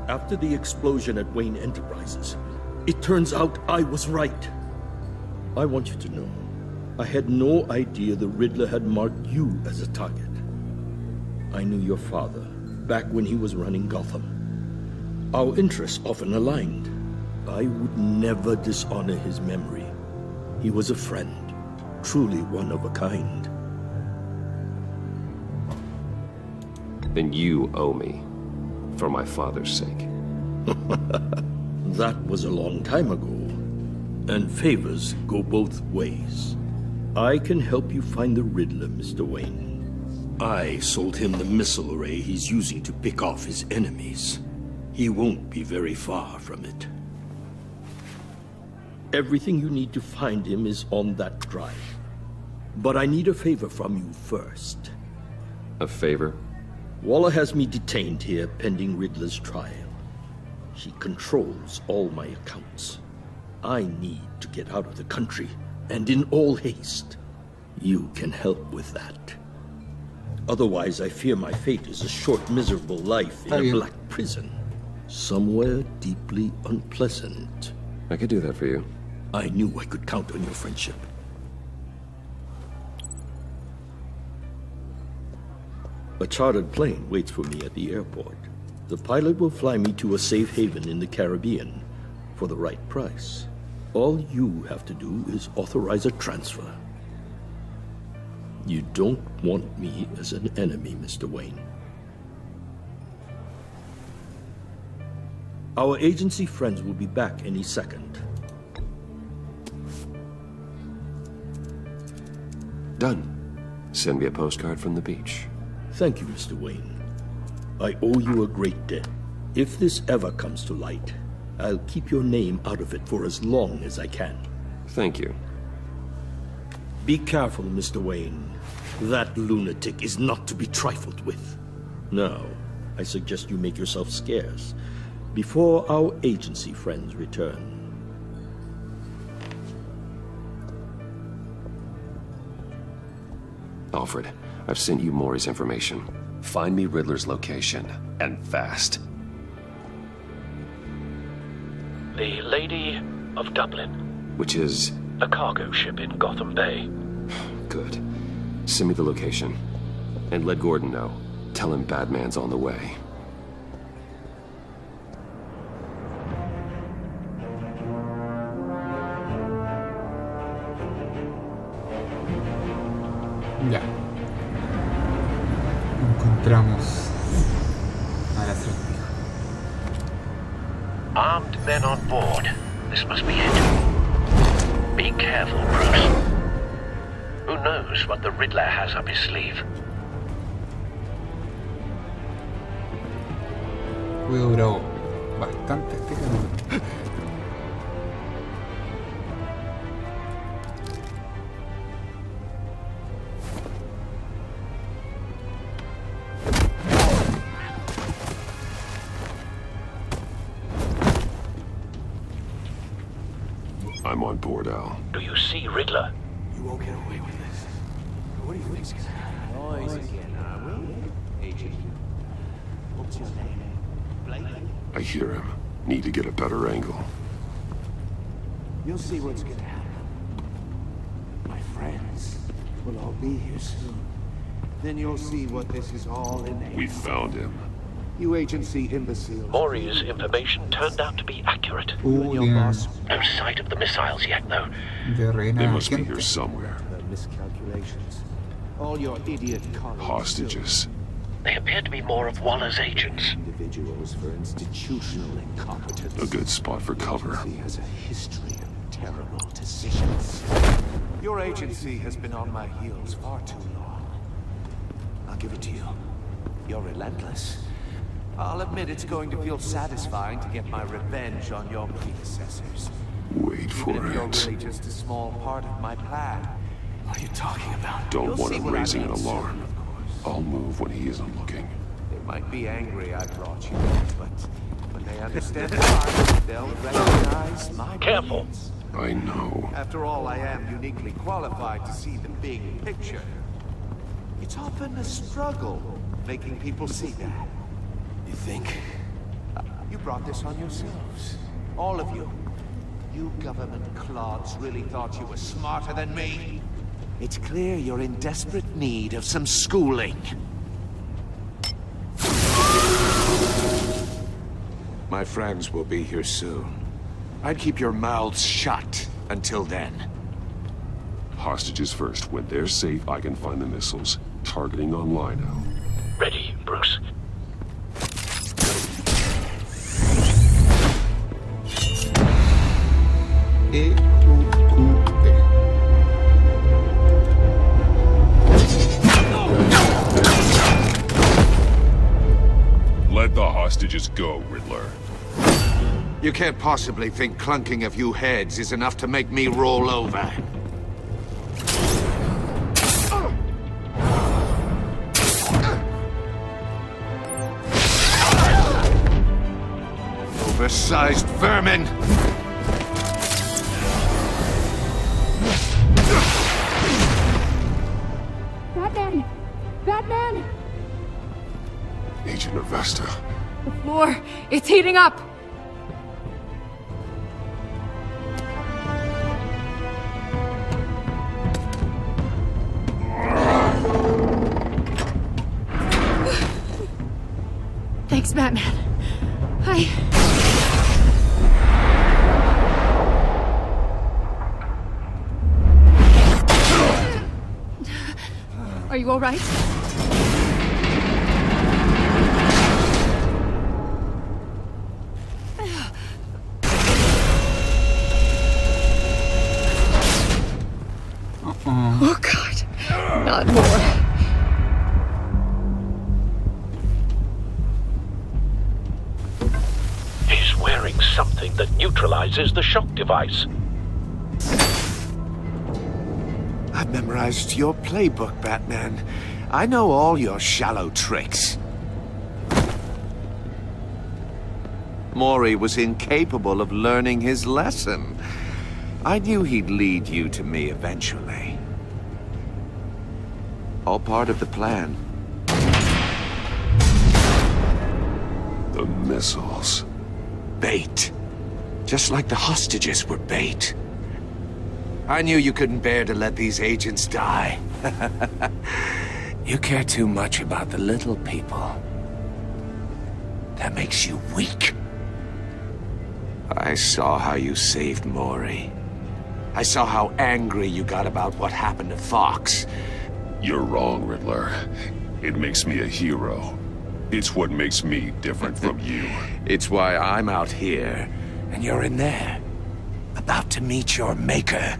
After the explosion at Wayne Enterprises, it turns out I was right. I want you to know, I had no idea the Riddler had marked you as a target. I knew your father back when he was running Gotham. Our interests often aligned. I would never dishonor his memory. He was a friend, truly one of a kind. Then you owe me, for my father's sake. That was a long time ago. And favors go both ways. I can help you find the Riddler, Mr. Wayne. I sold him the missile array he's using to pick off his enemies. He won't be very far from it. Everything you need to find him is on that drive. But I need a favor from you first. A favor? Waller has me detained here pending Riddler's trial. She controls all my accounts. I need to get out of the country, and in all haste. You can help with that. Otherwise, I fear my fate is a short, miserable life in a black prison. Somewhere deeply unpleasant. I could do that for you. I knew I could count on your friendship. A chartered plane waits for me at the airport. The pilot will fly me to a safe haven in the Caribbean for the right price. All you have to do is authorize a transfer. You don't want me as an enemy, Mr. Wayne. Our agency friends will be back any second. Done. Send me a postcard from the beach. Thank you, Mr. Wayne. I owe you a great debt. If this ever comes to light, I'll keep your name out of it for as long as I can. Thank you. Be careful, Mr. Wayne. That lunatic is not to be trifled with. Now, I suggest you make yourself scarce before our agency friends return. Alfred, I've sent you Maury's information. Find me Riddler's location, and fast. The Lady of Dublin. Which is? A cargo ship in Gotham Bay. Good. Send me the location. And let Gordon know. Tell him Batman's on the way. Ya. Encontramos al acertijo. Armed men on board. This must be it. Be careful, Bruce. Who knows what the Riddler has up his sleeve? Juego duró bastante este capítulo. I'm on board, Al. Do you see Riddler? You won't get away with this. What do you think's gonna happen? Noise again, are we? Agent, what's your name? Blake? I hear him. Need to get a better angle. You'll see what's gonna happen. My friends will all be here soon. Then you'll see what this is all in. We found him. You agency imbeciles. Maury's information turned out to be accurate. Yeah. No sight of the missiles yet, though. They must be here somewhere. Miscalculations. All your idiot colleagues. Hostages. They appear to be more of Waller's agents. Individuals for institutional incompetence. A good spot for cover. Has a history of terrible decisions. Your agency has been on my heels far too long. I'll give it to you. You're relentless. I'll admit it's going to feel satisfying to get my revenge on your predecessors. Wait for Even if you're it. really just a small part of my plan. What are you talking about? Don't You'll want see him what I raising an mean soon, alarm. of course. I'll move when he isn't looking. They might be angry I brought you, but when they understand why, they'll recognize my Careful. brilliance. I know. After all, I am uniquely qualified to see the big picture. It's often a struggle making people see that. You think? You brought this on yourselves. All of you. You government clods really thought you were smarter than me? It's clear you're in desperate need of some schooling. My friends will be here soon. I'd keep your mouths shut until then. Hostages first. When they're safe, I can find the missiles. Targeting on Lino. Ready, Bruce. Let the hostages go, Riddler. You can't possibly think clunking a few heads is enough to make me roll over. Oversized vermin! Batman! Batman! Agent Avesta. The floor, it's heating up! Thanks, Batman. Are you all right? Oh, God. Not more. He's wearing something that neutralizes the shock device. I've memorized your playbook, Batman. I know all your shallow tricks. Mori was incapable of learning his lesson. I knew he'd lead you to me eventually. All part of the plan. The missiles. Bait. Just like the hostages were bait. I knew you couldn't bear to let these agents die. You care too much about the little people. That makes you weak. I saw how you saved Mori. I saw how angry you got about what happened to Fox. You're wrong, Riddler. It makes me a hero. It's what makes me different from you. It's why I'm out here, and you're in there. About to meet your maker.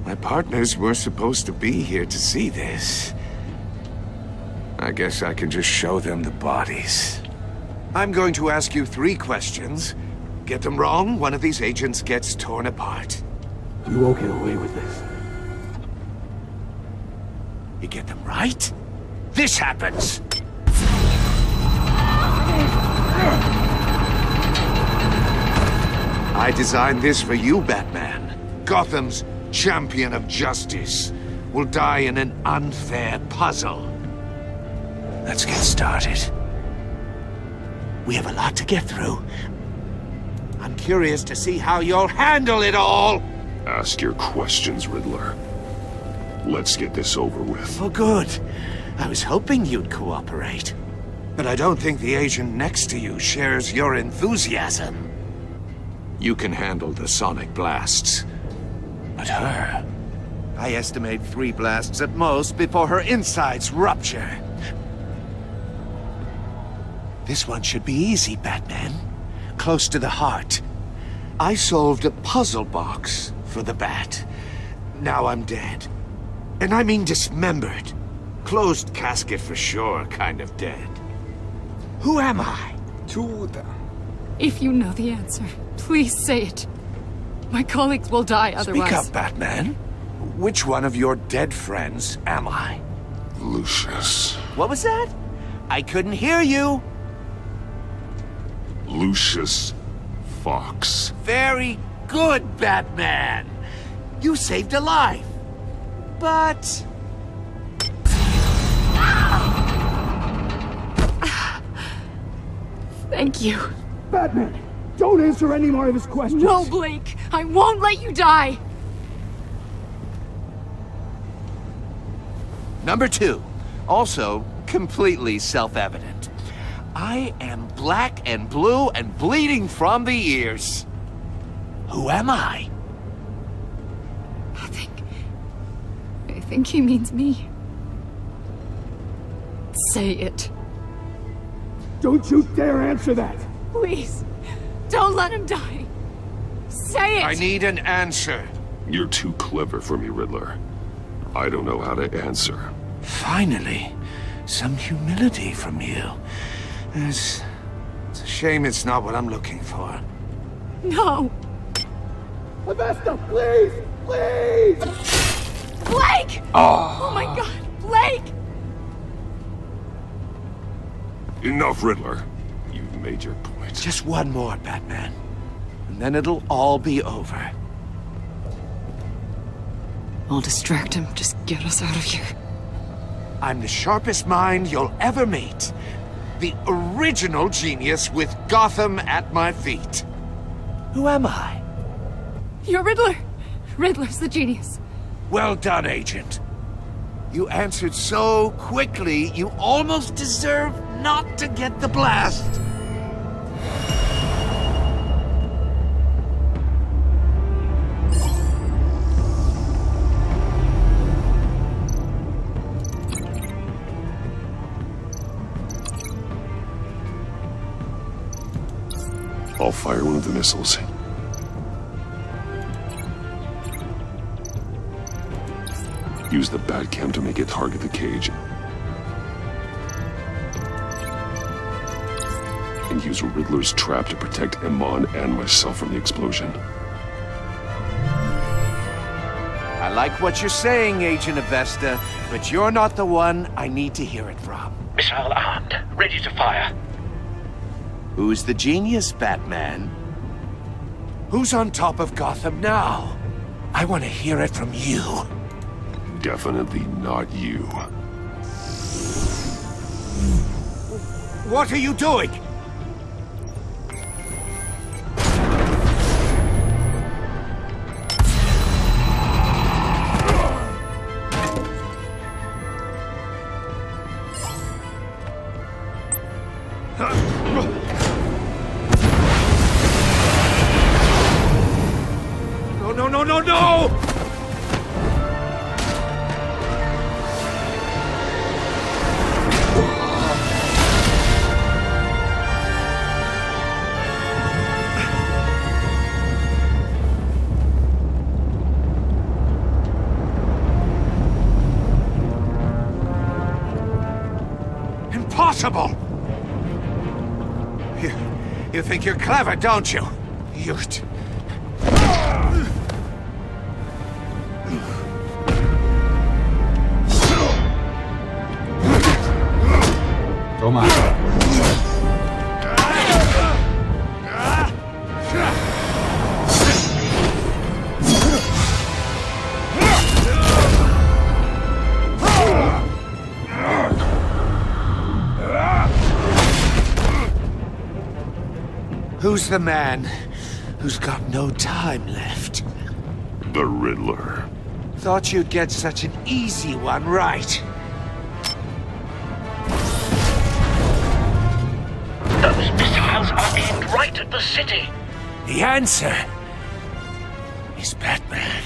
My partners were supposed to be here to see this. I guess I can just show them the bodies. I'm going to ask you 3 questions. Get them wrong, one of these agents gets torn apart. You won't get away with this. You get them right, this happens! I designed this for you, Batman. Gotham's champion of justice will die in an unfair puzzle. Let's get started. We have a lot to get through. I'm curious to see how you'll handle it all! Ask your questions, Riddler. Let's get this over with. Oh, good. I was hoping you'd cooperate. But I don't think the agent next to you shares your enthusiasm. You can handle the sonic blasts. But her... I estimate 3 blasts at most before her insides rupture. This one should be easy, Batman. Close to the heart. I solved a puzzle box for the Bat. Now I'm dead. And I mean dismembered. Closed casket for sure, kind of dead. Who am I? Chuta. If you know the answer, please say it. My colleagues will die otherwise. Speak up, Batman. Which one of your dead friends am I? Lucius. What was that? I couldn't hear you. Lucius Fox. Very good, Batman. You saved a life. But... Thank you. Batman, don't answer any more of his questions. No, Blake. I won't let you die. Number 2. Also completely self-evident. I am black and blue and bleeding from the ears. Who am I? I think he means me. Say it. Don't you dare answer that! Please, don't let him die. Say it! I need an answer. You're too clever for me, Riddler. I don't know how to answer. Finally, some humility from you. It's a shame it's not what I'm looking for. No. Avesta, please! Please! Blake! Oh my God, Blake! Enough, Riddler. You've made your point. Just one more, Batman. And then it'll all be over. I'll distract him. Just get us out of here. I'm the sharpest mind you'll ever meet. The original genius with Gotham at my feet. Who am I? You're Riddler. Riddler's the genius. Well done, Agent. You answered so quickly, you almost deserve not to get the blast. I'll fire one of the missiles. Use the Batcam to make it target the cage. And use Riddler's trap to protect Iman and myself from the explosion. I like what you're saying, Agent Avesta, but you're not the one I need to hear it from. Missile armed, ready to fire. Who's the genius, Batman? Who's on top of Gotham now? I want to hear it from you. Definitely not you. What are you doing? No! Impossible! You think you're clever, don't you? Toma. Who's the man who's got no time left? The Riddler. Thought you'd get such an easy one right. Those missiles are aimed right at the city. The answer is Batman.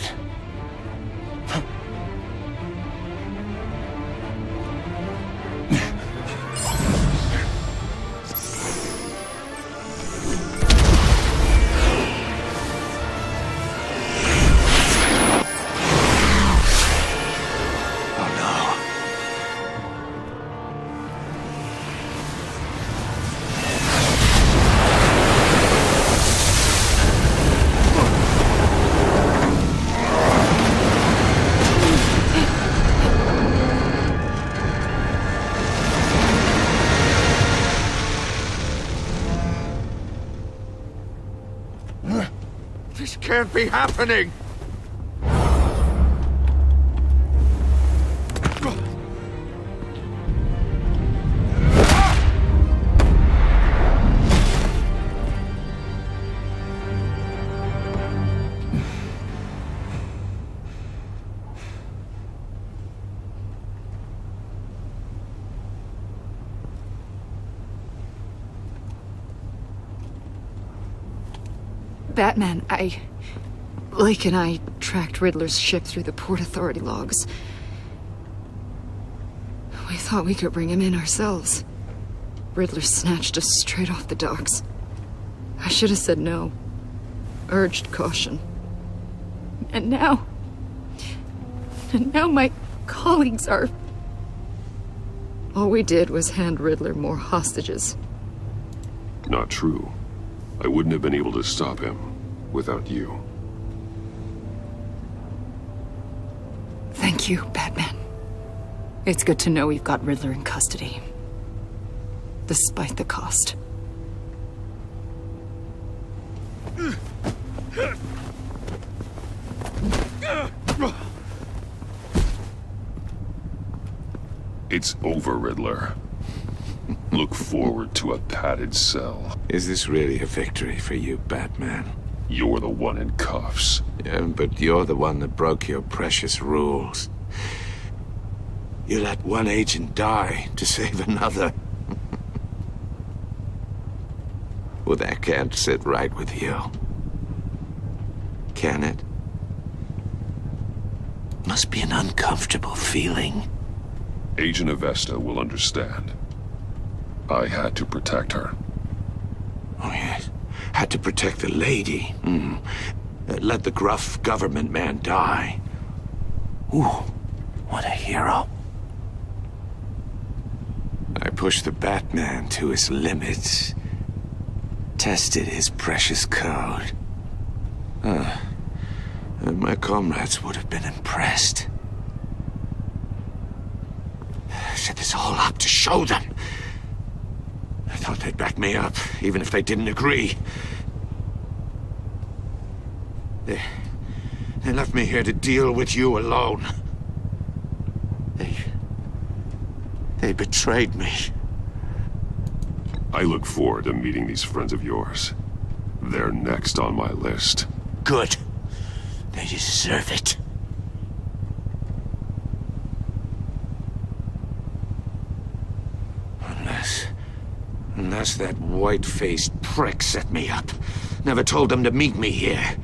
can't be happening! Batman, Blake and I tracked Riddler's ship through the Port Authority logs. We thought we could bring him in ourselves. Riddler snatched us straight off the docks. I should have said no. Urged caution. And now my colleagues are... All we did was hand Riddler more hostages. Not true. I wouldn't have been able to stop him without you. Thank you, Batman. It's good to know we've got Riddler in custody. Despite the cost. It's over, Riddler. Look forward to a padded cell. Is this really a victory for you, Batman? You're the one in cuffs. Yeah, but you're the one that broke your precious rules. You let one agent die to save another. Well, that can't sit right with you. Can it? Must be an uncomfortable feeling. Agent Avesta will understand. I had to protect her. Oh, yes. Had to protect the lady. Let the gruff government man die. Ooh, what a hero. I pushed the Batman to his limits. Tested his precious code. And my comrades would have been impressed. I set this all up to show them. I thought they'd back me up, even if they didn't agree. They left me here to deal with you alone. They betrayed me. I look forward to meeting these friends of yours. They're next on my list. Good. They deserve it. Unless that white-faced prick set me up. Never told them to meet me here.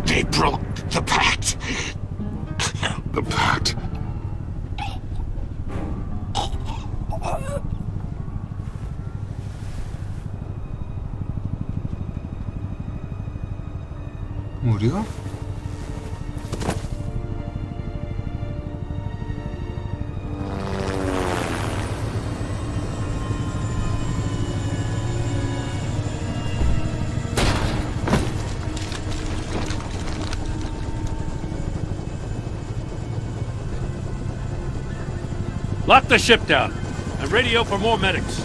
They broke the pact. The pact? ¿Murió? Lock the ship down and radio for more medics.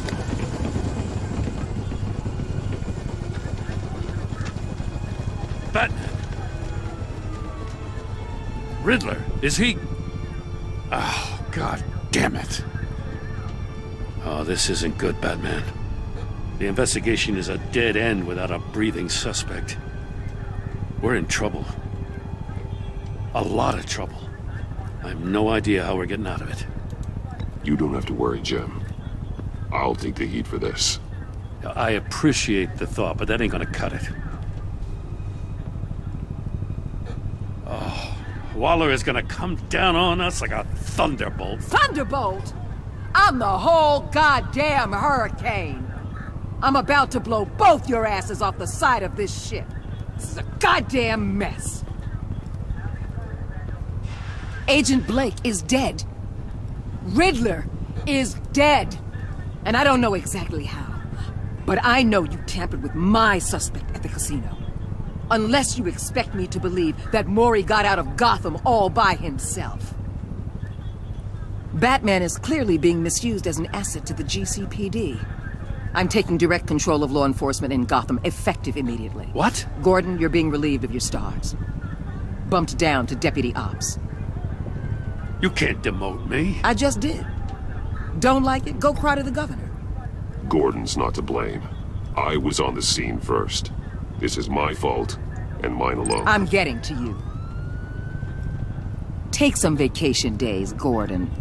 Batman. Riddler, is he... Oh, God damn it. Oh, this isn't good, Batman. The investigation is a dead end without a breathing suspect. We're in trouble. A lot of trouble. I have no idea how we're getting out of it. You don't have to worry, Jim. I'll take the heat for this. I appreciate the thought, but that ain't gonna cut it. Oh, Waller is gonna come down on us like a thunderbolt. Thunderbolt? I'm the whole goddamn hurricane. I'm about to blow both your asses off the side of this ship. This is a goddamn mess. Agent Blake is dead. Riddler is dead. And I don't know exactly how, But I know you tampered with my suspect at the casino. Unless you expect me to believe that Maury got out of Gotham all by himself. Batman is clearly being misused as an asset to the GCPD. I'm taking direct control of law enforcement in Gotham, effective immediately. What? Gordon, you're being relieved of your stars. Bumped down to Deputy Ops. You can't demote me. I just did. Don't like it? Go cry to the governor. Gordon's not to blame. I was on the scene first. This is my fault, and mine alone. I'm getting to you. Take some vacation days, Gordon.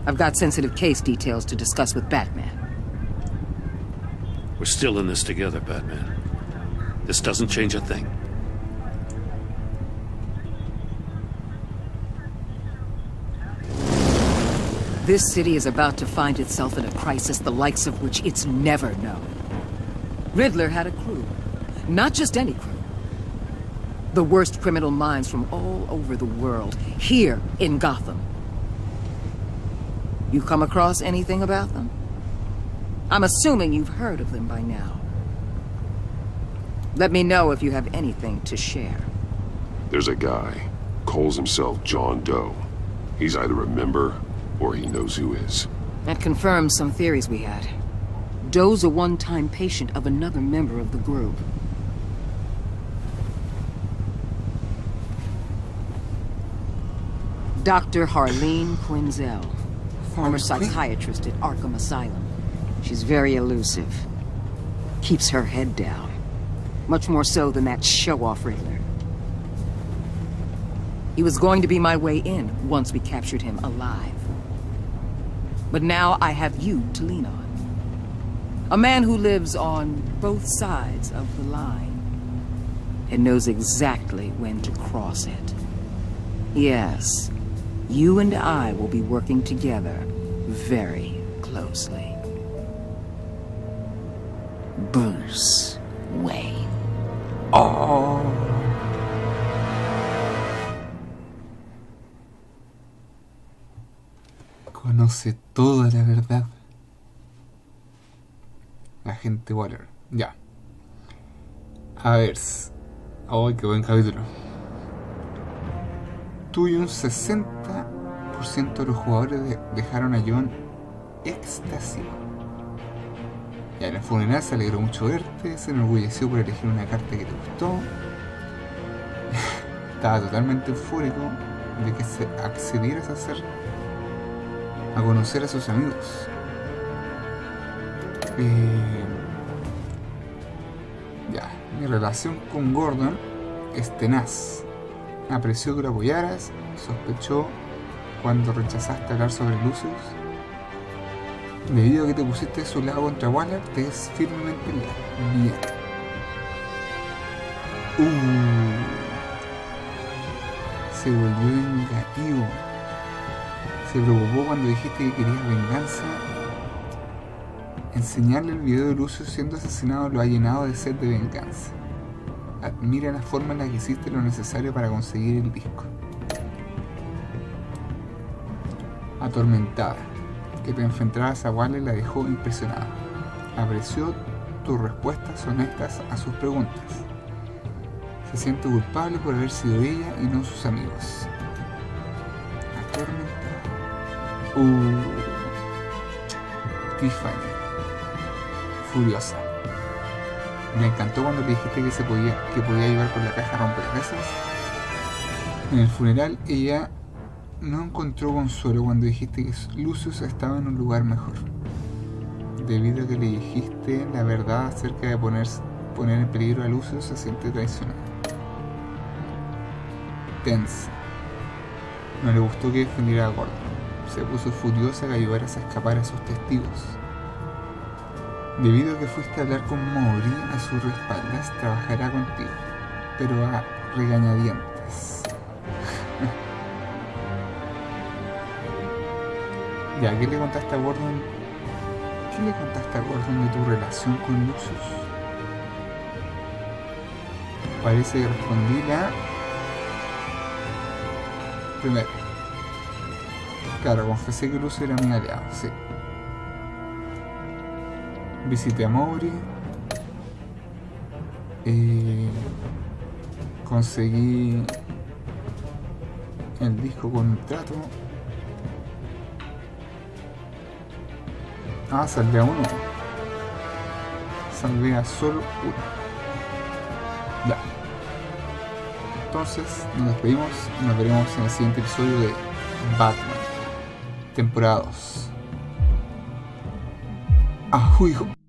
I've got sensitive case details to discuss with Batman. We're still in this together, Batman. This doesn't change a thing. This city is about to find itself in a crisis the likes of which it's never known. Riddler had a crew. Not just any crew. The worst criminal minds from all over the world, here in Gotham. You come across anything about them? I'm assuming you've heard of them by now. Let me know if you have anything to share. There's a guy, calls himself John Doe. He's either a member, or he knows who is. That confirms some theories we had. Doe's a one-time patient of another member of the group. Dr. Harleen Quinzel, former psychiatrist at Arkham Asylum. She's very elusive. Keeps her head down. Much more so than that show-off Riddler. He was going to be my way in once we captured him alive. But now I have you to lean on. A man who lives on both sides of the line and knows exactly when to cross it. Yes, you and I will be working together very closely. Bruce Wayne. Oh. Conoce toda la verdad. Agente Waller. Ya. A ver. Oh, qué buen capítulo. Tú y un 60% de los jugadores dejaron a John extasiado. Ya en el funeral se alegró mucho verte, se enorgulleció por elegir una carta que te gustó. Estaba totalmente eufórico de que accedieras a conocer a sus amigos. Ya, mi relación con Gordon es tenaz. Apreció que lo apoyaras, sospechó cuando rechazaste hablar sobre Lucius. Debido a que te pusiste de su lado contra Waller, te es firmemente leal. Bien. Se volvió vengativo. Se preocupó cuando dijiste que querías venganza. Enseñarle el video de Lucius siendo asesinado lo ha llenado de sed de venganza. Admira la forma en la que hiciste lo necesario para conseguir el disco. Atormentada. Que te enfrentaras a Waller la dejó impresionada. Apreció tus respuestas honestas a sus preguntas. Se siente culpable por haber sido ella y no sus amigos. Atormentada. Tiffany. Furiosa. Me encantó cuando le dijiste que podía ayudar con la caja rompecabezas. En el funeral ella no encontró consuelo cuando dijiste que Lucius estaba en un lugar mejor. Debido a que le dijiste la verdad acerca de poner en peligro a Lucius, se siente traicionado. Tensa. No le gustó que defendiera a Gordon. Se puso furiosa que ayudaras a escapar a sus testigos. Debido a que fuiste a hablar con Maury a sus espaldas, trabajará contigo, pero a regañadientes. Ya, ¿qué le contaste a Gordon? ¿Qué le contaste a Gordon de tu relación con Lucius? Parece que respondí la... Primero. Claro, confesé que Lucius era mi aliado, sí. Visité a Maury, Conseguí el disco con un trato. Salvé a uno. Salvé a solo uno. Ya. Entonces nos despedimos y nos veremos en el siguiente episodio de Batman, temporada 2. ¡Ajuijo!